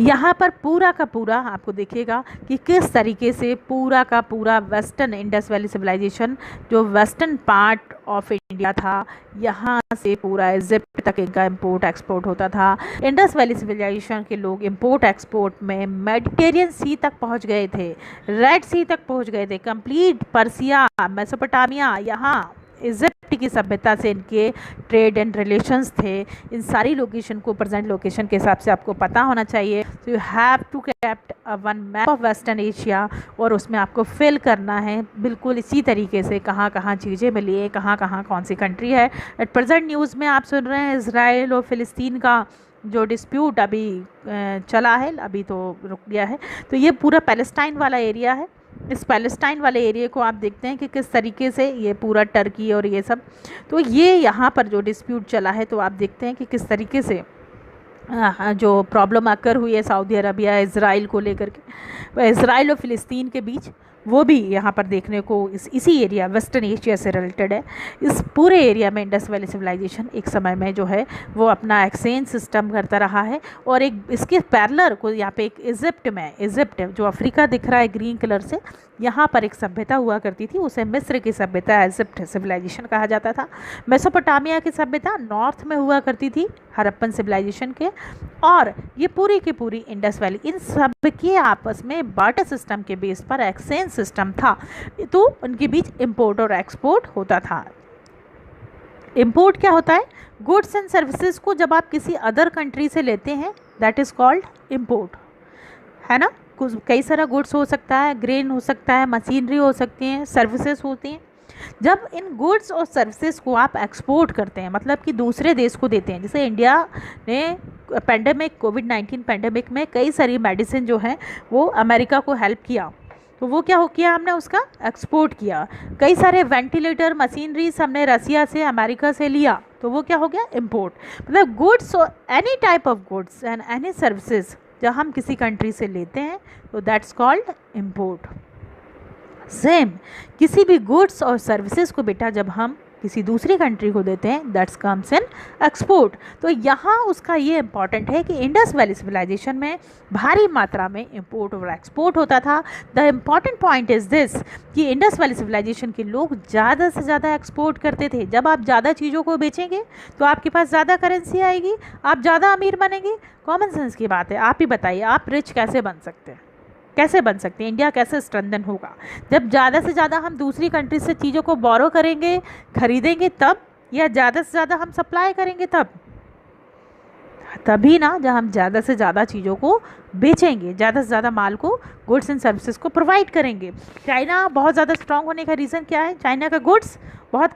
यहाँ पर पूरा का पूरा आपको दिखेगा कि किस तरीके से पूरा का पूरा वेस्टर्न इंडस वैली सिविलाइजेशन, जो वेस्टर्न पार्ट ऑफ इंडिया था, यहाँ से पूरा इजिप्ट तक इनका इंपोर्ट एक्सपोर्ट होता था। इंडस वैली सिविलाइजेशन के लोग इंपोर्ट एक्सपोर्ट में मेडिटेरियन सी तक पहुँच गए थे, रेड सी तक पहुँच गए थे, कंप्लीट पर्सिया, मेसोपोटामिया, यहाँ इजिप्ट की सभ्यता से इनके ट्रेड एंड रिलेशंस थे। इन सारी लोकेशन को प्रेजेंट लोकेशन के हिसाब से आपको पता होना चाहिए। तो you have to kept one map of western Asia, और उसमें आपको फिल करना है बिल्कुल इसी तरीके से कहाँ कहाँ चीज़ें मिली है, कहाँ कहाँ कौन सी कंट्री है। एट प्रेजेंट न्यूज़ में आप सुन रहे हैं इजराइल और फ़िलिस्तीन का जो डिस्प्यूट अभी चला है, अभी तो रुक गया है। तो ये पूरा पैलेस्टाइन वाला एरिया है। इस पैलेस्टाइन वाले एरिया को आप देखते हैं कि किस तरीके से ये पूरा टर्की और ये सब, तो ये यहाँ पर जो डिस्प्यूट चला है, तो आप देखते हैं कि किस तरीके से जो प्रॉब्लम अकर हुई है सऊदी अरबिया इज़राइल को लेकर के, इज़राइल और फ़िलिस्तीन के बीच, वो भी यहाँ पर देखने को इसी एरिया वेस्टर्न एशिया से रिलेटेड है। इस पूरे एरिया में इंडस वैली सिविलाइजेशन एक समय में जो है वो अपना एक्सचेंज सिस्टम करता रहा है। और एक इसके पैरेलल को यहाँ पे एक इजिप्ट जो अफ्रीका दिख रहा है ग्रीन कलर से, यहाँ पर एक सभ्यता हुआ करती थी, उसे मिस्र की सभ्यता, इजिप्ट सिविलाइजेशन कहा जाता था। मेसोपोटामिया की सभ्यता नॉर्थ में हुआ करती थी, हड़प्पन सिविलाइजेशन के। और ये पूरी की पूरी इंडस वैली, इन सब के आपस में बार्टर सिस्टम के बेस पर एक्सचेंज सिस्टम था, तो उनके बीच इंपोर्ट और एक्सपोर्ट होता था। इंपोर्ट क्या होता है? गुड्स एंड सर्विसेज को जब आप किसी अदर कंट्री से लेते हैं, दैट इज़ कॉल्ड इंपोर्ट। है ना। कुछ कई सारा गुड्स हो सकता है, ग्रेन हो सकता है, मशीनरी हो सकती हैं, सर्विसेज होती हैं। जब इन गुड्स और सर्विसेज को आप एक्सपोर्ट करते हैं, मतलब कि दूसरे देश को देते हैं, जैसे इंडिया ने पेंडेमिक, कोविड-19 पेंडेमिक में कई सारी मेडिसिन जो है वो अमेरिका को हेल्प किया, तो वो क्या हो किया, हमने उसका एक्सपोर्ट किया। कई सारे वेंटिलेटर, मशीनरीज हमने रसिया से, अमेरिका से लिया, तो वो क्या हो गया, इम्पोर्ट। मतलब goods, any type of goods and any services जब हम किसी कंट्री से लेते हैं तो दैट्स कॉल्ड इम्पोर्ट। सेम किसी भी गुड्स और सर्विसेज को बेटा जब हम किसी दूसरी कंट्री को देते हैं दैट्स कम्स इन एक्सपोर्ट। तो यहाँ उसका ये इम्पॉर्टेंट है कि इंडस वैली सिविलाइजेशन में भारी मात्रा में इम्पोर्ट और एक्सपोर्ट होता था। The important point is this कि इंडस वैली सिविलाइजेशन के लोग ज़्यादा से ज़्यादा एक्सपोर्ट करते थे। जब आप ज़्यादा चीज़ों को बेचेंगे तो आपके पास ज़्यादा करेंसी आएगी, आप ज़्यादा अमीर बनेंगे। कॉमन सेंस की बात है। आप ही बताइए, आप रिच कैसे बन सकते हैं, कैसे बन सकते हैं, इंडिया कैसे स्ट्रेंथन होगा? जब ज़्यादा से ज़्यादा हम दूसरी कंट्री से चीज़ों को बोरो करेंगे, खरीदेंगे तब, या ज़्यादा से ज़्यादा हम सप्लाई करेंगे तब? तभी ना, जब हम ज़्यादा से ज़्यादा चीज़ों को बेचेंगे, ज़्यादा से ज़्यादा माल को, गुड्स एंड सर्विसेज को प्रोवाइड करेंगे। चाइना बहुत ज़्यादा स्ट्रांग होने का रीज़न क्या है? चाइना का गुड्स बहुत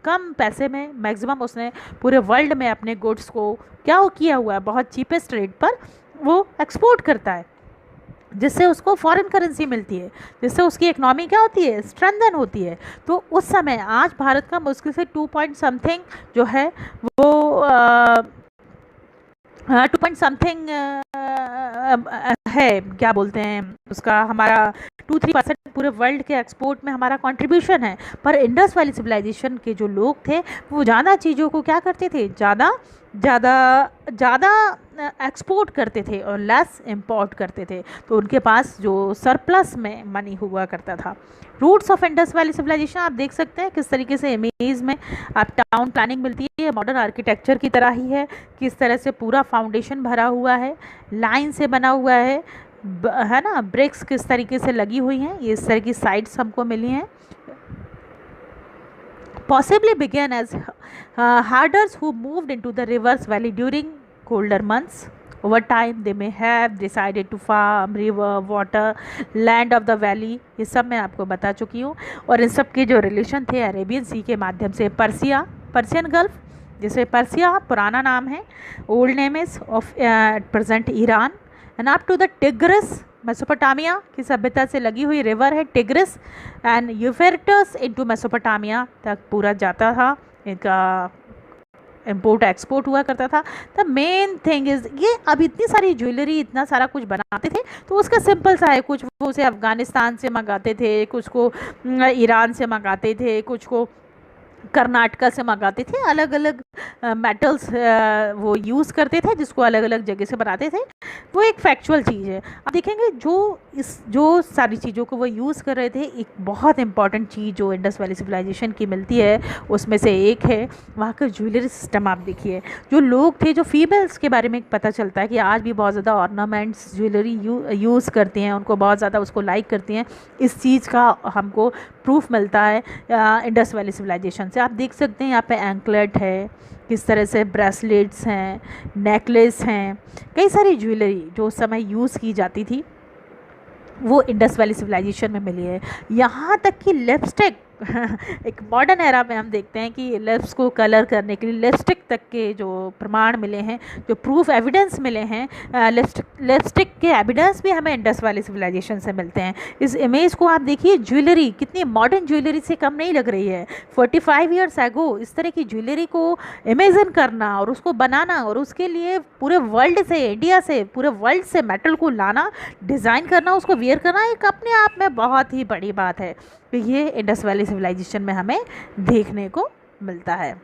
कम पैसे में, मैक्सिमम उसने पूरे वर्ल्ड में अपने गुड्स को क्या किया हुआ है, बहुत चीपेस्ट रेट पर वो एक्सपोर्ट करता है, जिससे उसको फॉरेन करेंसी मिलती है, जिससे उसकी इकनॉमी क्या होती है, स्ट्रेंथन होती है। तो उस समय आज भारत का मुश्किल से 2 पॉइंट समथिंग जो है वो 2 पॉइंट समथिंग है, क्या बोलते हैं उसका, हमारा 2-3% पूरे वर्ल्ड के एक्सपोर्ट में हमारा कंट्रीब्यूशन है। पर इंडस वैली सिविलाइजेशन के जो लोग थे वो ज़्यादा चीज़ों को क्या करते थे, ज़्यादा एक्सपोर्ट करते थे और लेस इंपोर्ट करते थे। तो उनके पास जो सरप्लस में मनी हुआ करता था। Roots of Indus valley civilization आप देख सकते हैं किस तरीके से इमेज में आप टाउन प्लानिंग मिलती है, मॉडर्न आर्किटेक्चर की तरह ही है, किस तरह से पूरा फाउंडेशन भरा हुआ है, लाइन से बना हुआ है ना, ब्रिक्स किस तरीके से लगी हुई हैं, ये इस तरह की साइड्स हमको मिली हैं। Possibly began as herders who moved into the river's valley during colder months. Over time, they may have decided to farm river, water, land of the valley. ये सब मैं आपको बता चुकी हूँ। और इन सब के जो रिलेशन थे अरेबियन सी के माध्यम से पर्सियन गल्फ, जिसे पर्सिया पुराना नाम है, old name is of present Iran, and up to the Tigris, Mesopotamia की सभ्यता से लगी हुई रिवर है Tigris, and Euphrates into Mesopotamia तक पूरा जाता था, इनका इम्पोर्ट एक्सपोर्ट हुआ करता था। द मेन थिंग इज़ ये, अब इतनी सारी ज्वेलरी, इतना सारा कुछ बनाते थे तो उसका सिंपल सा है, कुछ वो उसे अफ़गानिस्तान से मंगाते थे, कुछ को ईरान से मंगाते थे, कुछ को कर्नाटका से मंगाते थे, अलग अलग मेटल्स वो यूज़ करते थे जिसको अलग अलग जगह से बनाते थे। वो एक फैक्चुअल चीज़ है। अब देखेंगे जो सारी चीज़ों को वो यूज़ कर रहे थे, एक बहुत इंपॉर्टेंट चीज़ जो इंडस वैली सिविलाइजेशन की मिलती है उसमें से एक है वहाँ का ज्वेलरी सिस्टम। आप देखिए जो लोग थे, जो फीमेल्स के बारे में पता चलता है कि आज भी बहुत ज़्यादा ऑर्नामेंट्स ज्वेलरी यूज़ करती हैं, उनको बहुत ज़्यादा उसको लाइक करती हैं। इस चीज़ का हमको प्रूफ मिलता है इंडस वैली सिविलाइजेशन से। आप देख सकते हैं यहाँ पे एंकलेट है, किस तरह से ब्रेसलेट्स हैं, नेकलेस हैं, कई सारी ज्वेलरी जो उस समय यूज़ की जाती थी वो इंडस वैली सिविलाइजेशन में मिली है। यहाँ तक कि लिपस्टिक एक मॉडर्न एरा में हम देखते हैं कि लिप्स को कलर करने के लिए लिपस्टिक तक के जो प्रमाण मिले हैं, जो प्रूफ एविडेंस मिले हैं, लिपस्टिक के एविडेंस भी हमें इंडस वैली सिविलाइजेशन से मिलते हैं। इस इमेज को आप देखिए, ज्वेलरी कितनी मॉडर्न ज्वेलरी से कम नहीं लग रही है। 45 ईयर्स एगो इस तरह की ज्वेलरी को इमेजिन करना और उसको बनाना और उसके लिए पूरे वर्ल्ड से, इंडिया से, पूरे वर्ल्ड से मेटल को लाना, डिज़ाइन करना, उसको वियर करना एक अपने आप में बहुत ही बड़ी बात है। तो ये इंडस वैली सिविलाइजेशन में हमें देखने को मिलता है।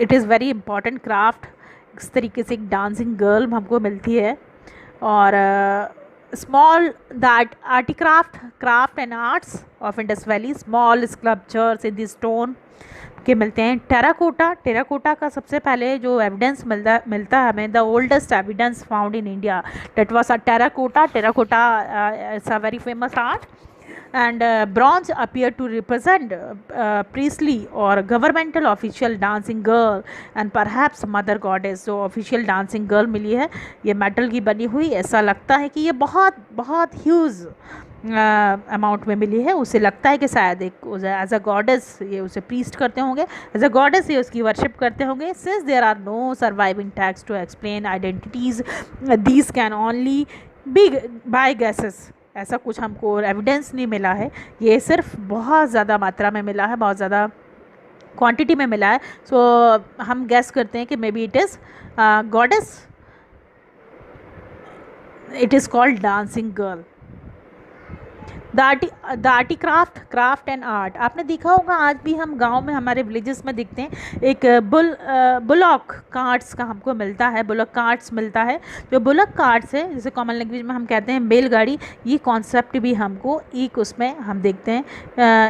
It is very important craft. इस तरीके से एक डांसिंग गर्ल हमको मिलती है। और small that craft and arts of Indus valley, small sculptures in the stone के मिलते हैं। टेराकोटा का सबसे पहले जो एविडेंस मिलता है हमें, the oldest evidence found in India that was a terracotta it's a very famous art. and bronze appear to represent priestly or governmental official dancing girl and perhaps mother goddess. जो official dancing girl मिली है ये metal की बनी हुई, ऐसा लगता है कि ये बहुत बहुत ह्यूज अमाउंट में मिली है। उसे लगता है कि शायद एक एज अ गॉडेस ये उसे प्रीस्ट करते होंगे, एज अ गॉडेस ये उसकी वर्शिप करते होंगे। Since there are no surviving texts to explain identities these can only be by guesses. ऐसा कुछ हमको एविडेंस नहीं मिला है, ये सिर्फ बहुत ज़्यादा मात्रा में मिला है, बहुत ज़्यादा क्वांटिटी में मिला है। सो हम गैस करते हैं कि may be it is goddess, it is called dancing girl. The arty craft and art, आपने देखा होगा आज भी हम गांव में हमारे विलेजेस में दिखते हैं। एक बुलॉक कार्ट्स का हमको मिलता है, बुलॉक कार्ट्स मिलता है। जो बुलॉक कार्ट्स है जिसे कॉमन लैंग्वेज में हम कहते हैं बैलगाड़ी, ये कॉन्सेप्ट भी हमको एक उसमें हम देखते हैं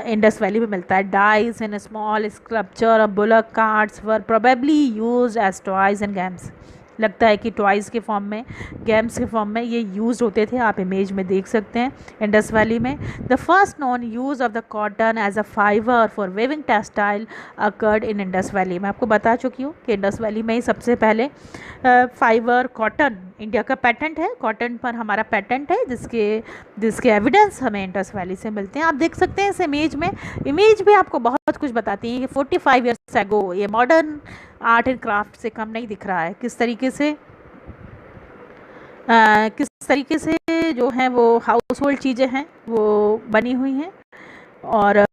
इंडस वैली में मिलता है। Dies in small sculpture of bullock carts were probably use as toys and games. लगता है कि टॉयज़ के फॉर्म में, गेम्स के फॉर्म में ये यूज़ होते थे, आप इमेज में देख सकते हैं इंडस वैली में। The first known use of the cotton as a fibre for weaving textile occurred in Indus valley. मैं आपको बता चुकी हूँ कि इंडस वैली में ही सबसे पहले फाइबर कॉटन, इंडिया का पेटेंट है, कॉटन पर हमारा पेटेंट है, जिसके एविडेंस हमें इंडस वैली से मिलते हैं। आप देख सकते हैं इस इमेज में, इमेज भी आपको बहुत कुछ बताती है कि 45 ईयर्स एगो ये मॉडर्न आर्ट एंड क्राफ्ट से कम नहीं दिख रहा है। किस तरीके से जो है वो हाउस होल्ड चीज़ें हैं वो बनी हुई हैं, और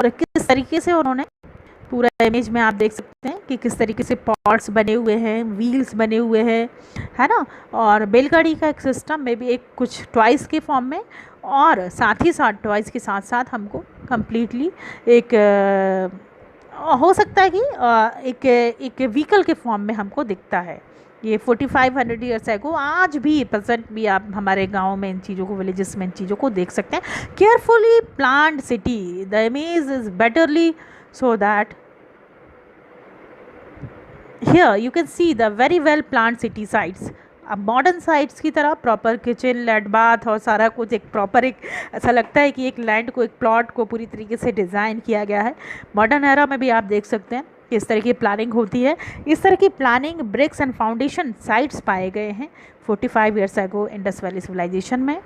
किस तरीके से उन्होंने पूरा इमेज में आप देख सकते हैं कि किस तरीके से पॉट्स बने हुए हैं, व्हील्स बने हुए हैं, है ना। और बैलगाड़ी का एक सिस्टम में भी एक कुछ टॉयज़ के फॉर्म में, और साथ ही साथ टॉयज़ के साथ साथ हमको कम्प्लीटली एक हो सकता है कि एक व्हीकल के फॉर्म में हमको दिखता है। ये 4500 ईयर्स एगो आज भी प्रेजेंट भी आप हमारे गांव में इन चीज़ों को, विलेजेस में इन चीज़ों को देख सकते हैं। Carefully planned city, the image is betterly so that here you can see the very well planned city sites. अब मॉडर्न साइट्स की तरह प्रॉपर किचन, लेट बाथ और सारा कुछ एक प्रॉपर, एक ऐसा लगता है कि एक लैंड को, एक प्लॉट को पूरी तरीके से डिज़ाइन किया गया है। मॉडर्न एरा में भी आप देख सकते हैं कि इस तरह की प्लानिंग होती है। इस तरह की planning, bricks and foundation sites पाए गए हैं 45 years ago Indus valley civilization में।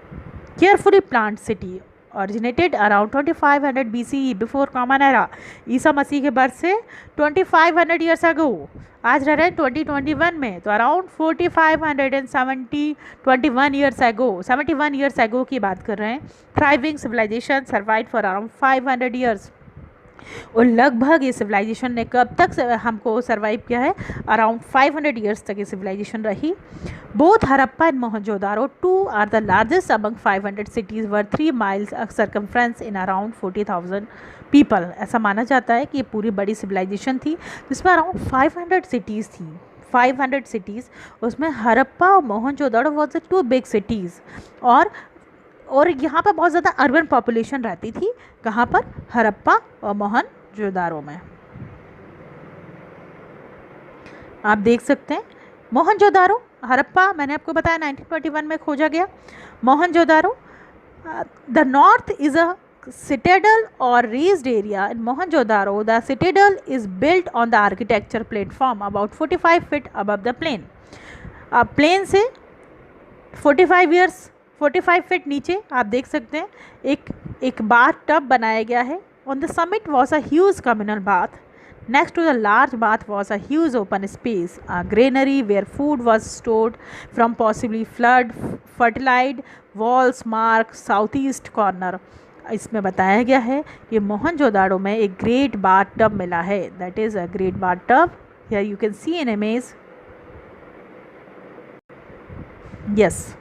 Carefully planned city originated around 2500 BCE before common era. ईसा मसीह के बर्थ से 2500 ईयर्स अगो, आज रह रहे हैं 2021 में, तो around 4521 years ago, 71 years ago की बात कर रहे हैं। Thriving civilization survive for around 500 years. और लगभग ये सिविलाइजेशन ने कब तक हमको सर्वाइव किया है? अराउंड 500 ईयर्स तक ये सिविलाइजेशन रही। Both Harappa and Mohenjodaro two are the largest among 500 cities were 3 miles circumference in around 40,000 people. ऐसा माना जाता है कि ये पूरी बड़ी सिविलाइजेशन थी जिसमें अराउंड 500 सिटीज़ थी, 500 सिटीज़। उसमें हरप्पा और Mohenjodaro was the 2 big cities, और यहाँ पर बहुत ज़्यादा अर्बन पॉपुलेशन रहती थी। कहाँ पर? हरप्पा और मोहनजोदारो में। आप देख सकते हैं मोहनजोदारो, हरप्पा मैंने आपको बताया 1921 में खोजा गया। Mohenjodaro, the north is a citadel or raised area in Mohenjo-daro. The citadel is built on the architecture platform about 45 feet above the plain. Plain से 45 फीट नीचे आप देख सकते हैं एक बाथ टब बनाया गया है। On the summit was a huge communal bath. Next to the large bath was a huge open space, a granary where food was stored from possibly flood fertilized walls mark southeast corner. इसमें बताया गया है कि मोहनजोदाड़ो में एक great bath tub मिला है, that is a great bath tub. Here you can see in image, yes.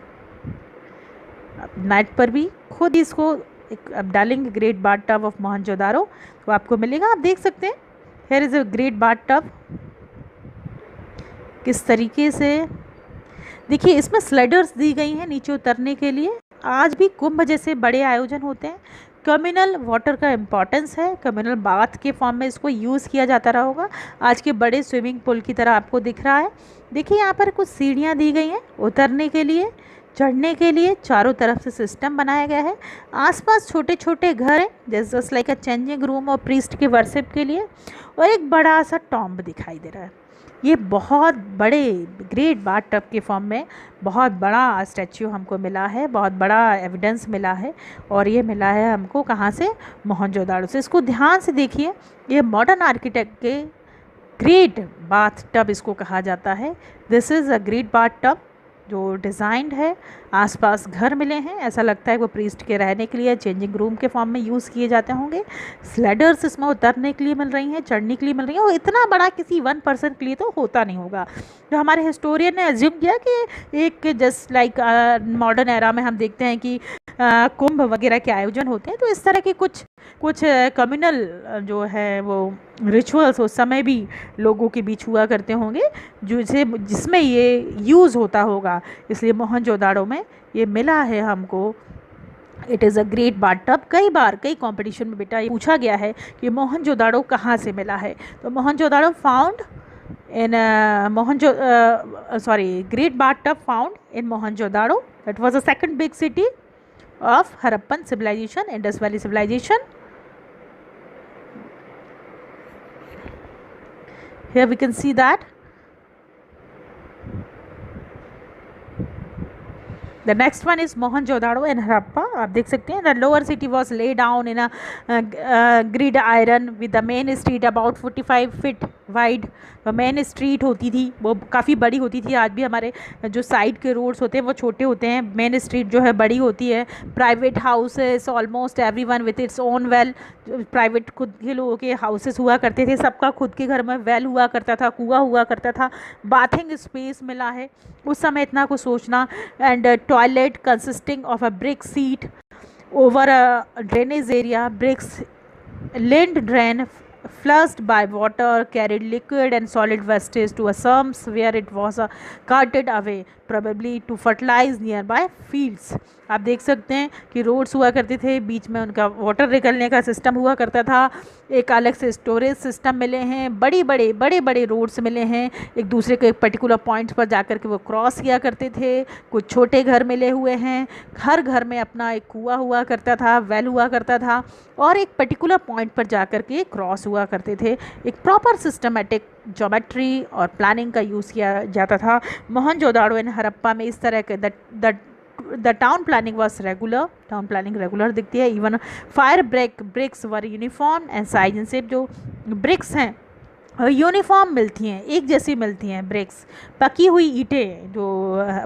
Night पर भी खुद इसको अब डालेंगे great bath tub of Mohenjodaro तो आपको मिलेगा। आप देख सकते हैं here is a great bath tub. किस तरीके से देखिए, इसमें स्लाइडर्स दी गई हैं नीचे उतरने के लिए। आज भी कुंभ जैसे बड़े आयोजन होते हैं। कम्युनल वाटर का इम्पॉर्टेंस है, कम्युनल बाथ के फॉर्म में इसको यूज़ किया जाता रहा होगा। आज के बड़े स्विमिंग पूल की तरह आपको दिख रहा है। देखिए यहाँ पर कुछ सीढ़ियाँ दी गई हैं उतरने के लिए। चढ़ने के लिए चारों तरफ से सिस्टम बनाया गया है। आसपास छोटे छोटे घर हैं जस्ट लाइक अ चेंजिंग रूम और प्रीस्ट के वर्शिप के लिए, और एक बड़ा सा टॉम्ब दिखाई दे रहा है। ये बहुत बड़े ग्रेट बाथ टब के फॉर्म में बहुत बड़ा स्टैच्यू हमको मिला है, बहुत बड़ा एविडेंस मिला है, और ये मिला है हमको कहाँ से? मोहनजोदाड़ो से। इसको ध्यान से देखिए, ये मॉडर्न आर्किटेक्ट के ग्रेट बाथ टब इसको कहा जाता है। This is a great bath tub जो डिज़ाइंड है। आसपास घर मिले हैं, ऐसा लगता है वो प्रीस्ट के रहने के लिए चेंजिंग रूम के फॉर्म में यूज़ किए जाते होंगे। स्लेडर्स इसमें उतरने के लिए मिल रही हैं, चढ़ने के लिए मिल रही हैं, और इतना बड़ा किसी 1% के लिए तो होता नहीं होगा। जो हमारे हिस्टोरियन ने एज्यूम किया कि एक जस्ट लाइक मॉडर्न एरा में हम देखते हैं कि कुंभ वगैरह के आयोजन होते हैं, तो इस तरह के कुछ कम्युनल जो है वो रिचुअल्स उस समय भी लोगों के बीच हुआ करते होंगे जिसमें ये यूज़ होता होगा। इसलिए मोहनजोदाड़ो में ये मिला है हमको। It is a great bath tub. कई बार कई कंपटीशन में बेटा ये पूछा गया है कि मोहनजोदाड़ो कहाँ से मिला है, तो Mohenjodaro found in great bath tub found in Mohenjodaro. It was a second big city of Harappan civilization, Indus Valley civilization. Here we can see that the next one is Mohenjo-daro in Harappa. आप देख सकते हैं, the lower city was laid down in a grid iron with the main street about 45 feet wide. Main street होती थी वो काफ़ी बड़ी होती थी। आज भी हमारे जो साइड के रोड्स होते हैं वो छोटे होते हैं, मेन स्ट्रीट जो है बड़ी होती है। Private houses almost everyone with its own well. Private खुद के लोगों के हाउसेस हुआ करते थे, सबका खुद के घर में वेल हुआ करता था, कुआं हुआ करता था। बाथिंग स्पेस मिला है उस समय, इतना कुछ सोचना। And toilet consisting of a brick seat over a drainage area, bricks lined drain flushed by water carried liquid and solid wastage to a slums where it was carted away probably to fertilize nearby fields। आप देख सकते हैं कि roads हुआ करते थे, बीच में उनका वाटर निकलने का सिस्टम हुआ करता था, एक अलग से स्टोरेज सिस्टम मिले हैं, बड़े बड़े रोड्स मिले हैं, एक दूसरे के पर्टिकुलर पॉइंट्स पर जाकर के वो क्रॉस किया करते थे। कुछ छोटे घर मिले हुए हैं, हर घर में अपना एक कुआं हुआ करता था, वेल हुआ करता था, और एक पर्टिकुलर पॉइंट पर जाकर के क्रॉस हुआ करते थे। एक प्रॉपर सिस्टमेटिक ज्योमेट्री और प्लानिंग का यूज़ किया जाता था। मोहनजोदाड़ो एंड हड़प्पा में इस तरह के the town planning was regular, town planning regular दिखती है। Even fire bricks were uniform and size and shape. जो ब्रिक्स हैं यूनिफॉर्म मिलती हैं, एक जैसी मिलती हैं ब्रिक्स। पकी हुई ईंटें जो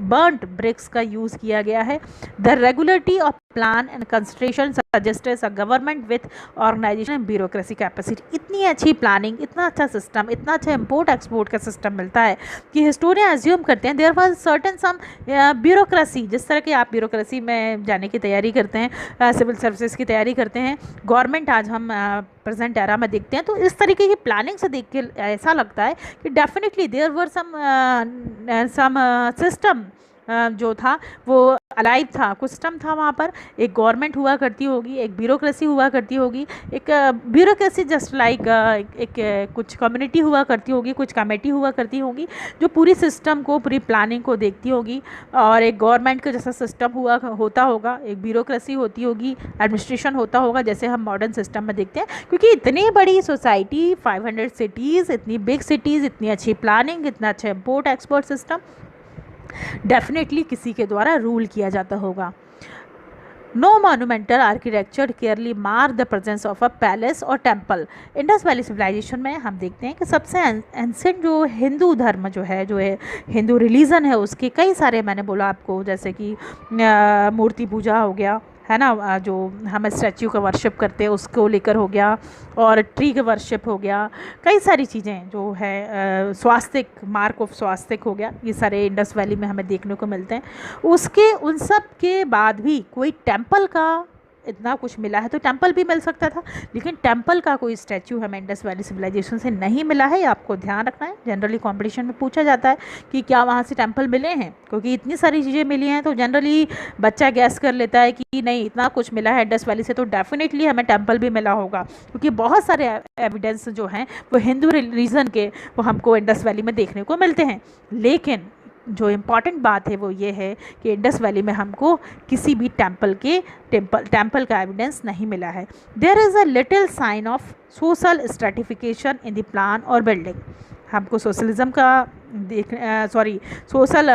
बर्न्ट ब्रिक्स का यूज़ किया गया है। The regularity of plan and construction suggested a government with organization and bureaucracy capacity. इतनी अच्छी प्लानिंग, इतना अच्छा सिस्टम, इतना अच्छा इम्पोर्ट एक्सपोर्ट का सिस्टम मिलता है कि हिस्टोरियन एज्यूम करते हैं there was certain some bureaucracy. जिस तरह के आप ब्यूरोक्रेसी में जाने की तैयारी करते हैं, सिविल सर्विसेज की तैयारी करते हैं, गवर्नमेंट आज हम प्रेजेंट एरा में देखते हैं, तो इस तरीके की प्लानिंग से देख के ऐसा लगता है कि definitely there were some system जो था वो अलाइव था, कुछ सिस्टम था वहाँ पर। एक गवर्नमेंट हुआ करती होगी, एक ब्यूरोक्रेसी हुआ करती होगी, एक ब्यूरोक्रेसी जस्ट लाइक एक कुछ कम्युनिटी हुआ करती होगी, कुछ कमेटी हुआ करती होगी जो पूरी सिस्टम को, पूरी प्लानिंग को देखती होगी। और एक गवर्नमेंट का जैसा सिस्टम होता होगा, एक ब्यूरोक्रेसी होती होगी, एडमिनिस्ट्रेशन होता होगा, जैसे हम मॉडर्न सिस्टम में देखते हैं। क्योंकि इतनी बड़ी सोसाइटी, 500 सिटीज़, इतनी बिग सिटीज़, इतनी अच्छी प्लानिंग, इतना अच्छा इम्पोर्ट एक्सपोर्ट सिस्टम डेफिनेटली किसी के द्वारा रूल किया जाता होगा। No monumental architecture clearly mark the presence of a palace और टेम्पल। इंडस वैली सिविलाइजेशन में हम देखते हैं कि सबसे एंसेंट जो हिंदू धर्म जो है हिंदू रिलीजन है, उसके कई सारे, मैंने बोला आपको, जैसे कि मूर्ति पूजा हो गया, है ना, जो हम स्टैच्यू का वर्शिप करते हैं उसको लेकर हो गया, और ट्री का वर्शिप हो गया, कई सारी चीज़ें जो है स्वास्तिक, मार्क ऑफ स्वास्तिक हो गया, ये सारे इंडस वैली में हमें देखने को मिलते हैं। उसके उन सब के बाद भी कोई टेम्पल का इतना कुछ मिला है, तो टेम्पल भी मिल सकता था, लेकिन टेम्पल का कोई स्टैच्यू हमें इंडस वैली सिविलाइजेशन से नहीं मिला है। ये आपको ध्यान रखना है। जनरली कंपटीशन में पूछा जाता है कि क्या वहाँ से टेम्पल मिले हैं, क्योंकि इतनी सारी चीज़ें मिली हैं, तो जनरली बच्चा गैस कर लेता है कि नहीं, इतना कुछ मिला है इंडस वैली से, तो डेफिनेटली हमें टेम्पल भी मिला होगा, क्योंकि बहुत सारे एविडेंस जो हैं वो हिंदू रिलीजन के वो हमको इंडस वैली में देखने को मिलते हैं। लेकिन जो इम्पॉर्टेंट बात है वो ये है कि इंडस वैली में हमको किसी भी टेम्पल का एविडेंस नहीं मिला है। There is a little sign of social stratification in the plan और बिल्डिंग। हमको सोशलिज्म का सोशल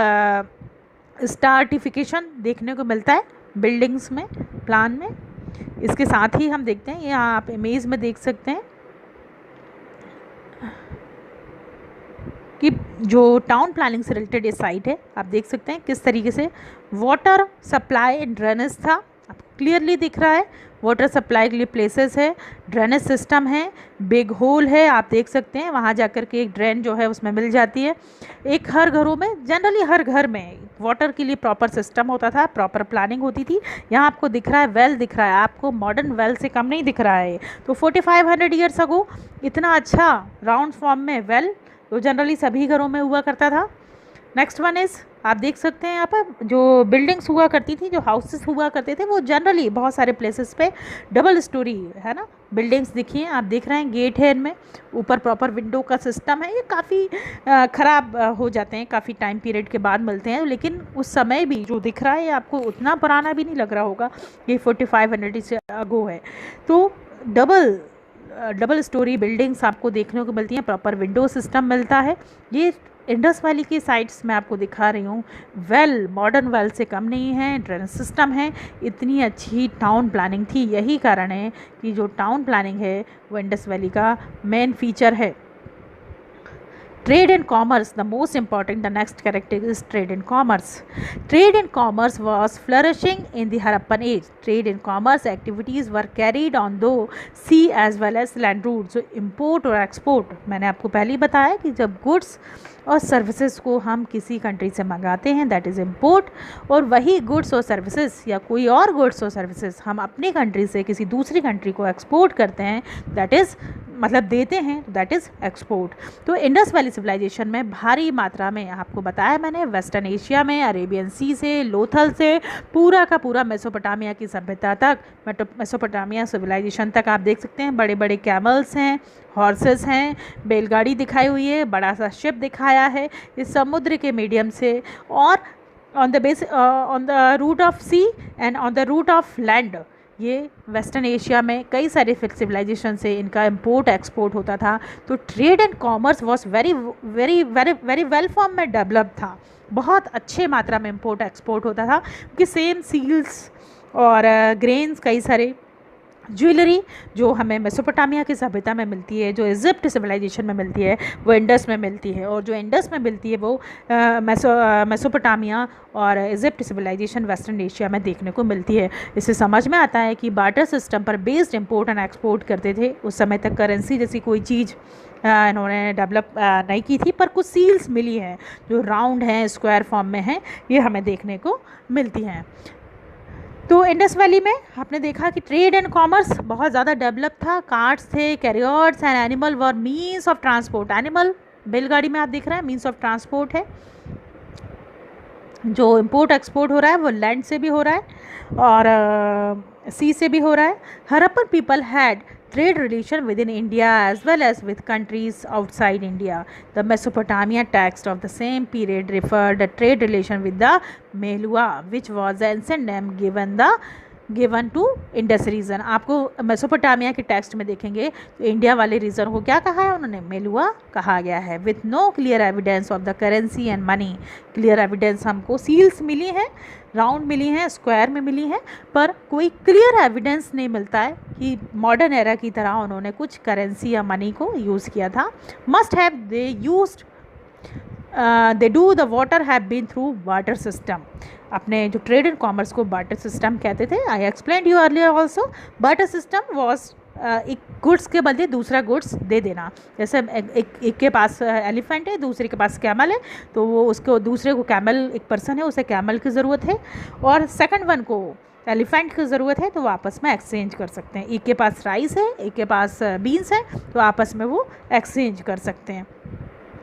स्ट्राटिफिकेशन देखने को मिलता है बिल्डिंग्स में, प्लान में। इसके साथ ही हम देखते हैं, यहाँ आप इमेज में देख सकते हैं कि जो टाउन प्लानिंग से रिलेटेड ये साइट है, आप देख सकते हैं किस तरीके से वाटर सप्लाई एंड ड्रेनेज था। अब क्लियरली दिख रहा है वाटर सप्लाई के लिए प्लेसेस है, ड्रेनेज सिस्टम है, बिग होल है, आप देख सकते हैं वहाँ जाकर के एक ड्रेन जो है उसमें मिल जाती है। एक हर घरों में, जनरली हर घर में वाटर के लिए प्रॉपर सिस्टम होता था, प्रॉपर प्लानिंग होती थी। यहाँ आपको दिख रहा है वेल दिख रहा है, आपको मॉडर्न वेल से कम नहीं दिख रहा है। तो 4500 ईयर्स अगो इतना अच्छा राउंड फॉर्म में वेल तो जनरली सभी घरों में हुआ करता था। नेक्स्ट वन इज़, आप देख सकते हैं यहाँ पर जो बिल्डिंग्स हुआ करती थी, जो हाउसेस हुआ करते थे, वो जनरली बहुत सारे प्लेसेस पे डबल स्टोरी है ना बिल्डिंग्स दिखी हैं। आप देख रहे हैं गेट है इनमें, ऊपर प्रॉपर विंडो का सिस्टम है। ये काफ़ी ख़राब हो जाते हैं, काफ़ी टाइम पीरियड के बाद मिलते हैं, लेकिन उस समय भी जो दिख रहा है आपको उतना पुराना भी नहीं लग रहा होगा, ये 4500 से अगो है। तो डबल स्टोरी बिल्डिंग्स आपको देखने को मिलती हैं, प्रॉपर विंडो सिस्टम मिलता है। ये इंडस वैली की साइट्स मैं आपको दिखा रही हूँ, वेल मॉडर्न वेल से कम नहीं है, ड्रेनेज सिस्टम है, इतनी अच्छी टाउन प्लानिंग थी। यही कारण है कि जो टाउन प्लानिंग है वो इंडस वैली का मेन फीचर है। Trade and commerce, the most important, the next characteristic is trade and commerce. Trade and commerce was flourishing in the Harappan age. Trade and commerce activities were carried on though sea as well as land routes. So import और export, मैंने आपको पहले ही बताया कि जब goods और services को हम किसी कंट्री से मंगाते हैं दैट इज़ इम्पोर्ट, और वही गुड्स और सर्विसेज या कोई और गुड्स और सर्विसेज हम अपनी कंट्री से किसी दूसरी कंट्री को एक्सपोर्ट करते हैं दैट इज़ मतलब देते हैं, दैट इज़ एक्सपोर्ट। तो इंडस वैली सिविलाइजेशन में भारी मात्रा में आपको बताया मैंने, वेस्टर्न एशिया में अरेबियन सी से, लोथल से, पूरा का पूरा मेसोपोटामिया की सभ्यता तक, मेसोपोटामिया सिविलाइजेशन तक आप देख सकते हैं बड़े बड़े कैमल्स हैं, हॉर्सेस हैं, बैलगाड़ी दिखाई हुई है, बड़ा सा शिप दिखाया है इस समुद्र के मीडियम से, और on the route of sea and on the route of land ये वेस्टर्न एशिया में कई सारे सिविलाइजेशन से इनका इंपोर्ट एक्सपोर्ट होता था। तो trade and commerce was very very very very well form में डेवलप था, बहुत अच्छे मात्रा में इंपोर्ट एक्सपोर्ट होता था, क्योंकि सेम सील्स और ग्रेन्स, कई सारे ज्वेलरी जो हमें मेसोपोटामिया की सभ्यता में मिलती है, जो इजिप्ट सिविलाइजेशन में मिलती है, वो इंडस में मिलती है, और जो इंडस में मिलती है वो मेसोपोटामिया और इजिप्ट सिविलाइजेशन वेस्टर्न एशिया में देखने को मिलती है। इससे समझ में आता है कि बार्टर सिस्टम पर बेस्ड इंपोर्ट एंड एक्सपोर्ट करते थे। उस समय तक करेंसी जैसी कोई चीज़ इन्होंने डेवलप नहीं की थी, पर कुछ सील्स मिली हैं जो राउंड हैं, स्क्वायर फॉर्म में हैं, ये हमें देखने को मिलती हैं। तो इंडस वैली में आपने देखा कि ट्रेड एंड कॉमर्स बहुत ज़्यादा डेवलप था, कार्ट्स थे, carriers and animal were means of transport. Animal बैलगाड़ी में आप देख रहे हैं मीन्स ऑफ ट्रांसपोर्ट है। जो इंपोर्ट एक्सपोर्ट हो रहा है वो लैंड से भी हो रहा है और सी से भी हो रहा है। Harappan people had trade relation within India as well as with countries outside India. The Mesopotamia text of the same period referred a trade relation with the Mehlua, which was the ancient name given to Indus region. आपको Mesopotamia के text में देखेंगे तो India वाले reason को क्या कहा है उन्होंने, मेलुआ कहा गया है। With no clear evidence of the currency and money. Clear evidence हमको सील्स मिली हैं, राउंड मिली हैं, स्क्वायर में मिली हैं, पर कोई क्लियर एविडेंस नहीं मिलता है कि मॉडर्न एरा की तरह उन्होंने कुछ करेंसी या मनी को यूज़ किया था। Must have they used they do the water have been through water system. अपने जो ट्रेड एंड कॉमर्स को बार्टर सिस्टम कहते थे। I explain you earlier also. Barter system was एक गुड्स के बदले दूसरा गुड्स दे देना। जैसे एक के पास एलिफेंट है, दूसरे के पास कैमल है, तो वो उसको दूसरे को कैमल, एक पर्सन है उसे कैमल की ज़रूरत है और सेकंड वन को एलिफेंट की ज़रूरत है, तो वो आपस में एक्सचेंज कर सकते हैं। एक के पास राइस है, एक के पास बीन्स है, तो आपस में वो एक्सचेंज कर सकते हैं।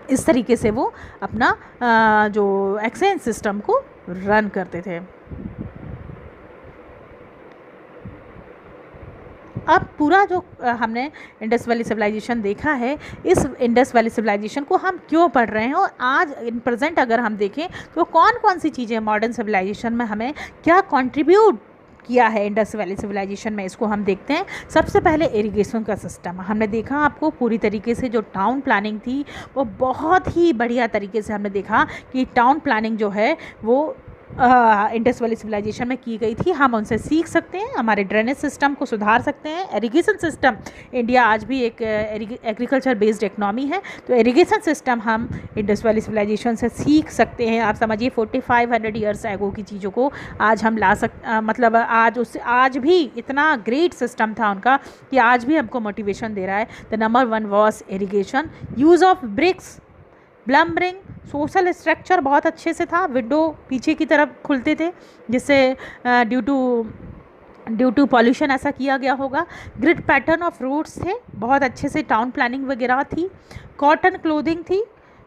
इस तरीके से वो अपना जो एक्सचेंज सिस्टम को रन करते थे। अब पूरा जो हमने इंडस वैली सिविलाइजेशन देखा है, इस इंडस वैली सिविलाइजेशन को हम क्यों पढ़ रहे हैं, और आज इन प्रेजेंट अगर हम देखें तो कौन कौन सी चीज़ें मॉडर्न सिविलाइजेशन में हमें क्या कंट्रीब्यूट किया है इंडस वैली सिविलाइजेशन में, इसको हम देखते हैं। सबसे पहले इरिगेशन का सिस्टम हमने देखा, आपको पूरी तरीके से जो टाउन प्लानिंग थी वो बहुत ही बढ़िया तरीके से हमने देखा कि टाउन प्लानिंग जो है वो इंडस वैली सिविलाइजेशन में की गई थी। हम उनसे सीख सकते हैं, हमारे ड्रेनेज सिस्टम को सुधार सकते हैं। इरिगेशन सिस्टम, इंडिया आज भी एक एग्रीकल्चर बेस्ड इकनॉमी है, तो इरिगेशन सिस्टम हम इंडस वैली सिविलाइजेशन से सीख सकते हैं। आप समझिए 4500 ईयर्स एगो की चीज़ों को आज हम मतलब आज भी इतना ग्रेट सिस्टम था उनका कि आज भी हमको मोटिवेशन दे रहा है। The number 1 was irrigation, use of BRICS, plumbing, social structure बहुत अच्छे से था, विंडो पीछे की तरफ खुलते थे जिससे ड्यू टू पॉल्यूशन ऐसा किया गया होगा। ग्रिड पैटर्न ऑफ रोड्स थे, बहुत अच्छे से टाउन प्लानिंग वगैरह थी। कॉटन क्लोथिंग थी,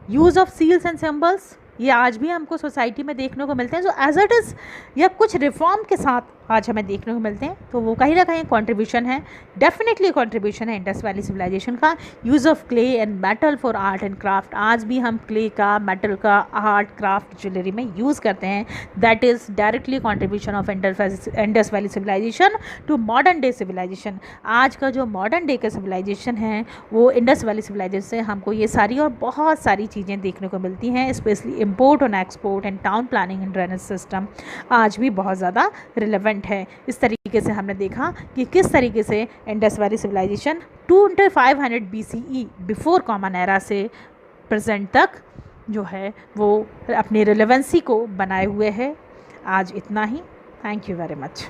use of seals and symbols, ये आज भी हमको सोसाइटी में देखने को मिलते हैं, जो एज इट इज़ या कुछ रिफॉर्म के साथ आज हमें देखने को मिलते हैं, तो वो कहीं ना कहीं कंट्रीब्यूशन है, डेफिनेटली कंट्रीब्यूशन है इंडस वैली सिविलाइजेशन का। Use of clay and metal for art and craft, आज भी हम क्ले का, मेटल का आर्ट क्राफ्ट ज्वेलरी में यूज़ करते हैं। That is directly contribution of Indus valley civilization to modern day civilization. आज का जो मॉडर्न डे का सिविलाइजेशन है वो इंडस वैली सिविलाइजेशन से हमको ये सारी और बहुत सारी चीज़ें देखने को मिलती हैं, स्पेशली इम्पोर्ट और export and town planning and drainage system आज भी बहुत ज़्यादा रिलेवेंट है। इस तरीके से हमने देखा कि किस तरीके से Indus valley civilization 2500 BCE before common era से प्रेजेंट तक जो है वो अपनी रिलेवेंसी को बनाए हुए है। आज इतना ही। Thank you very much.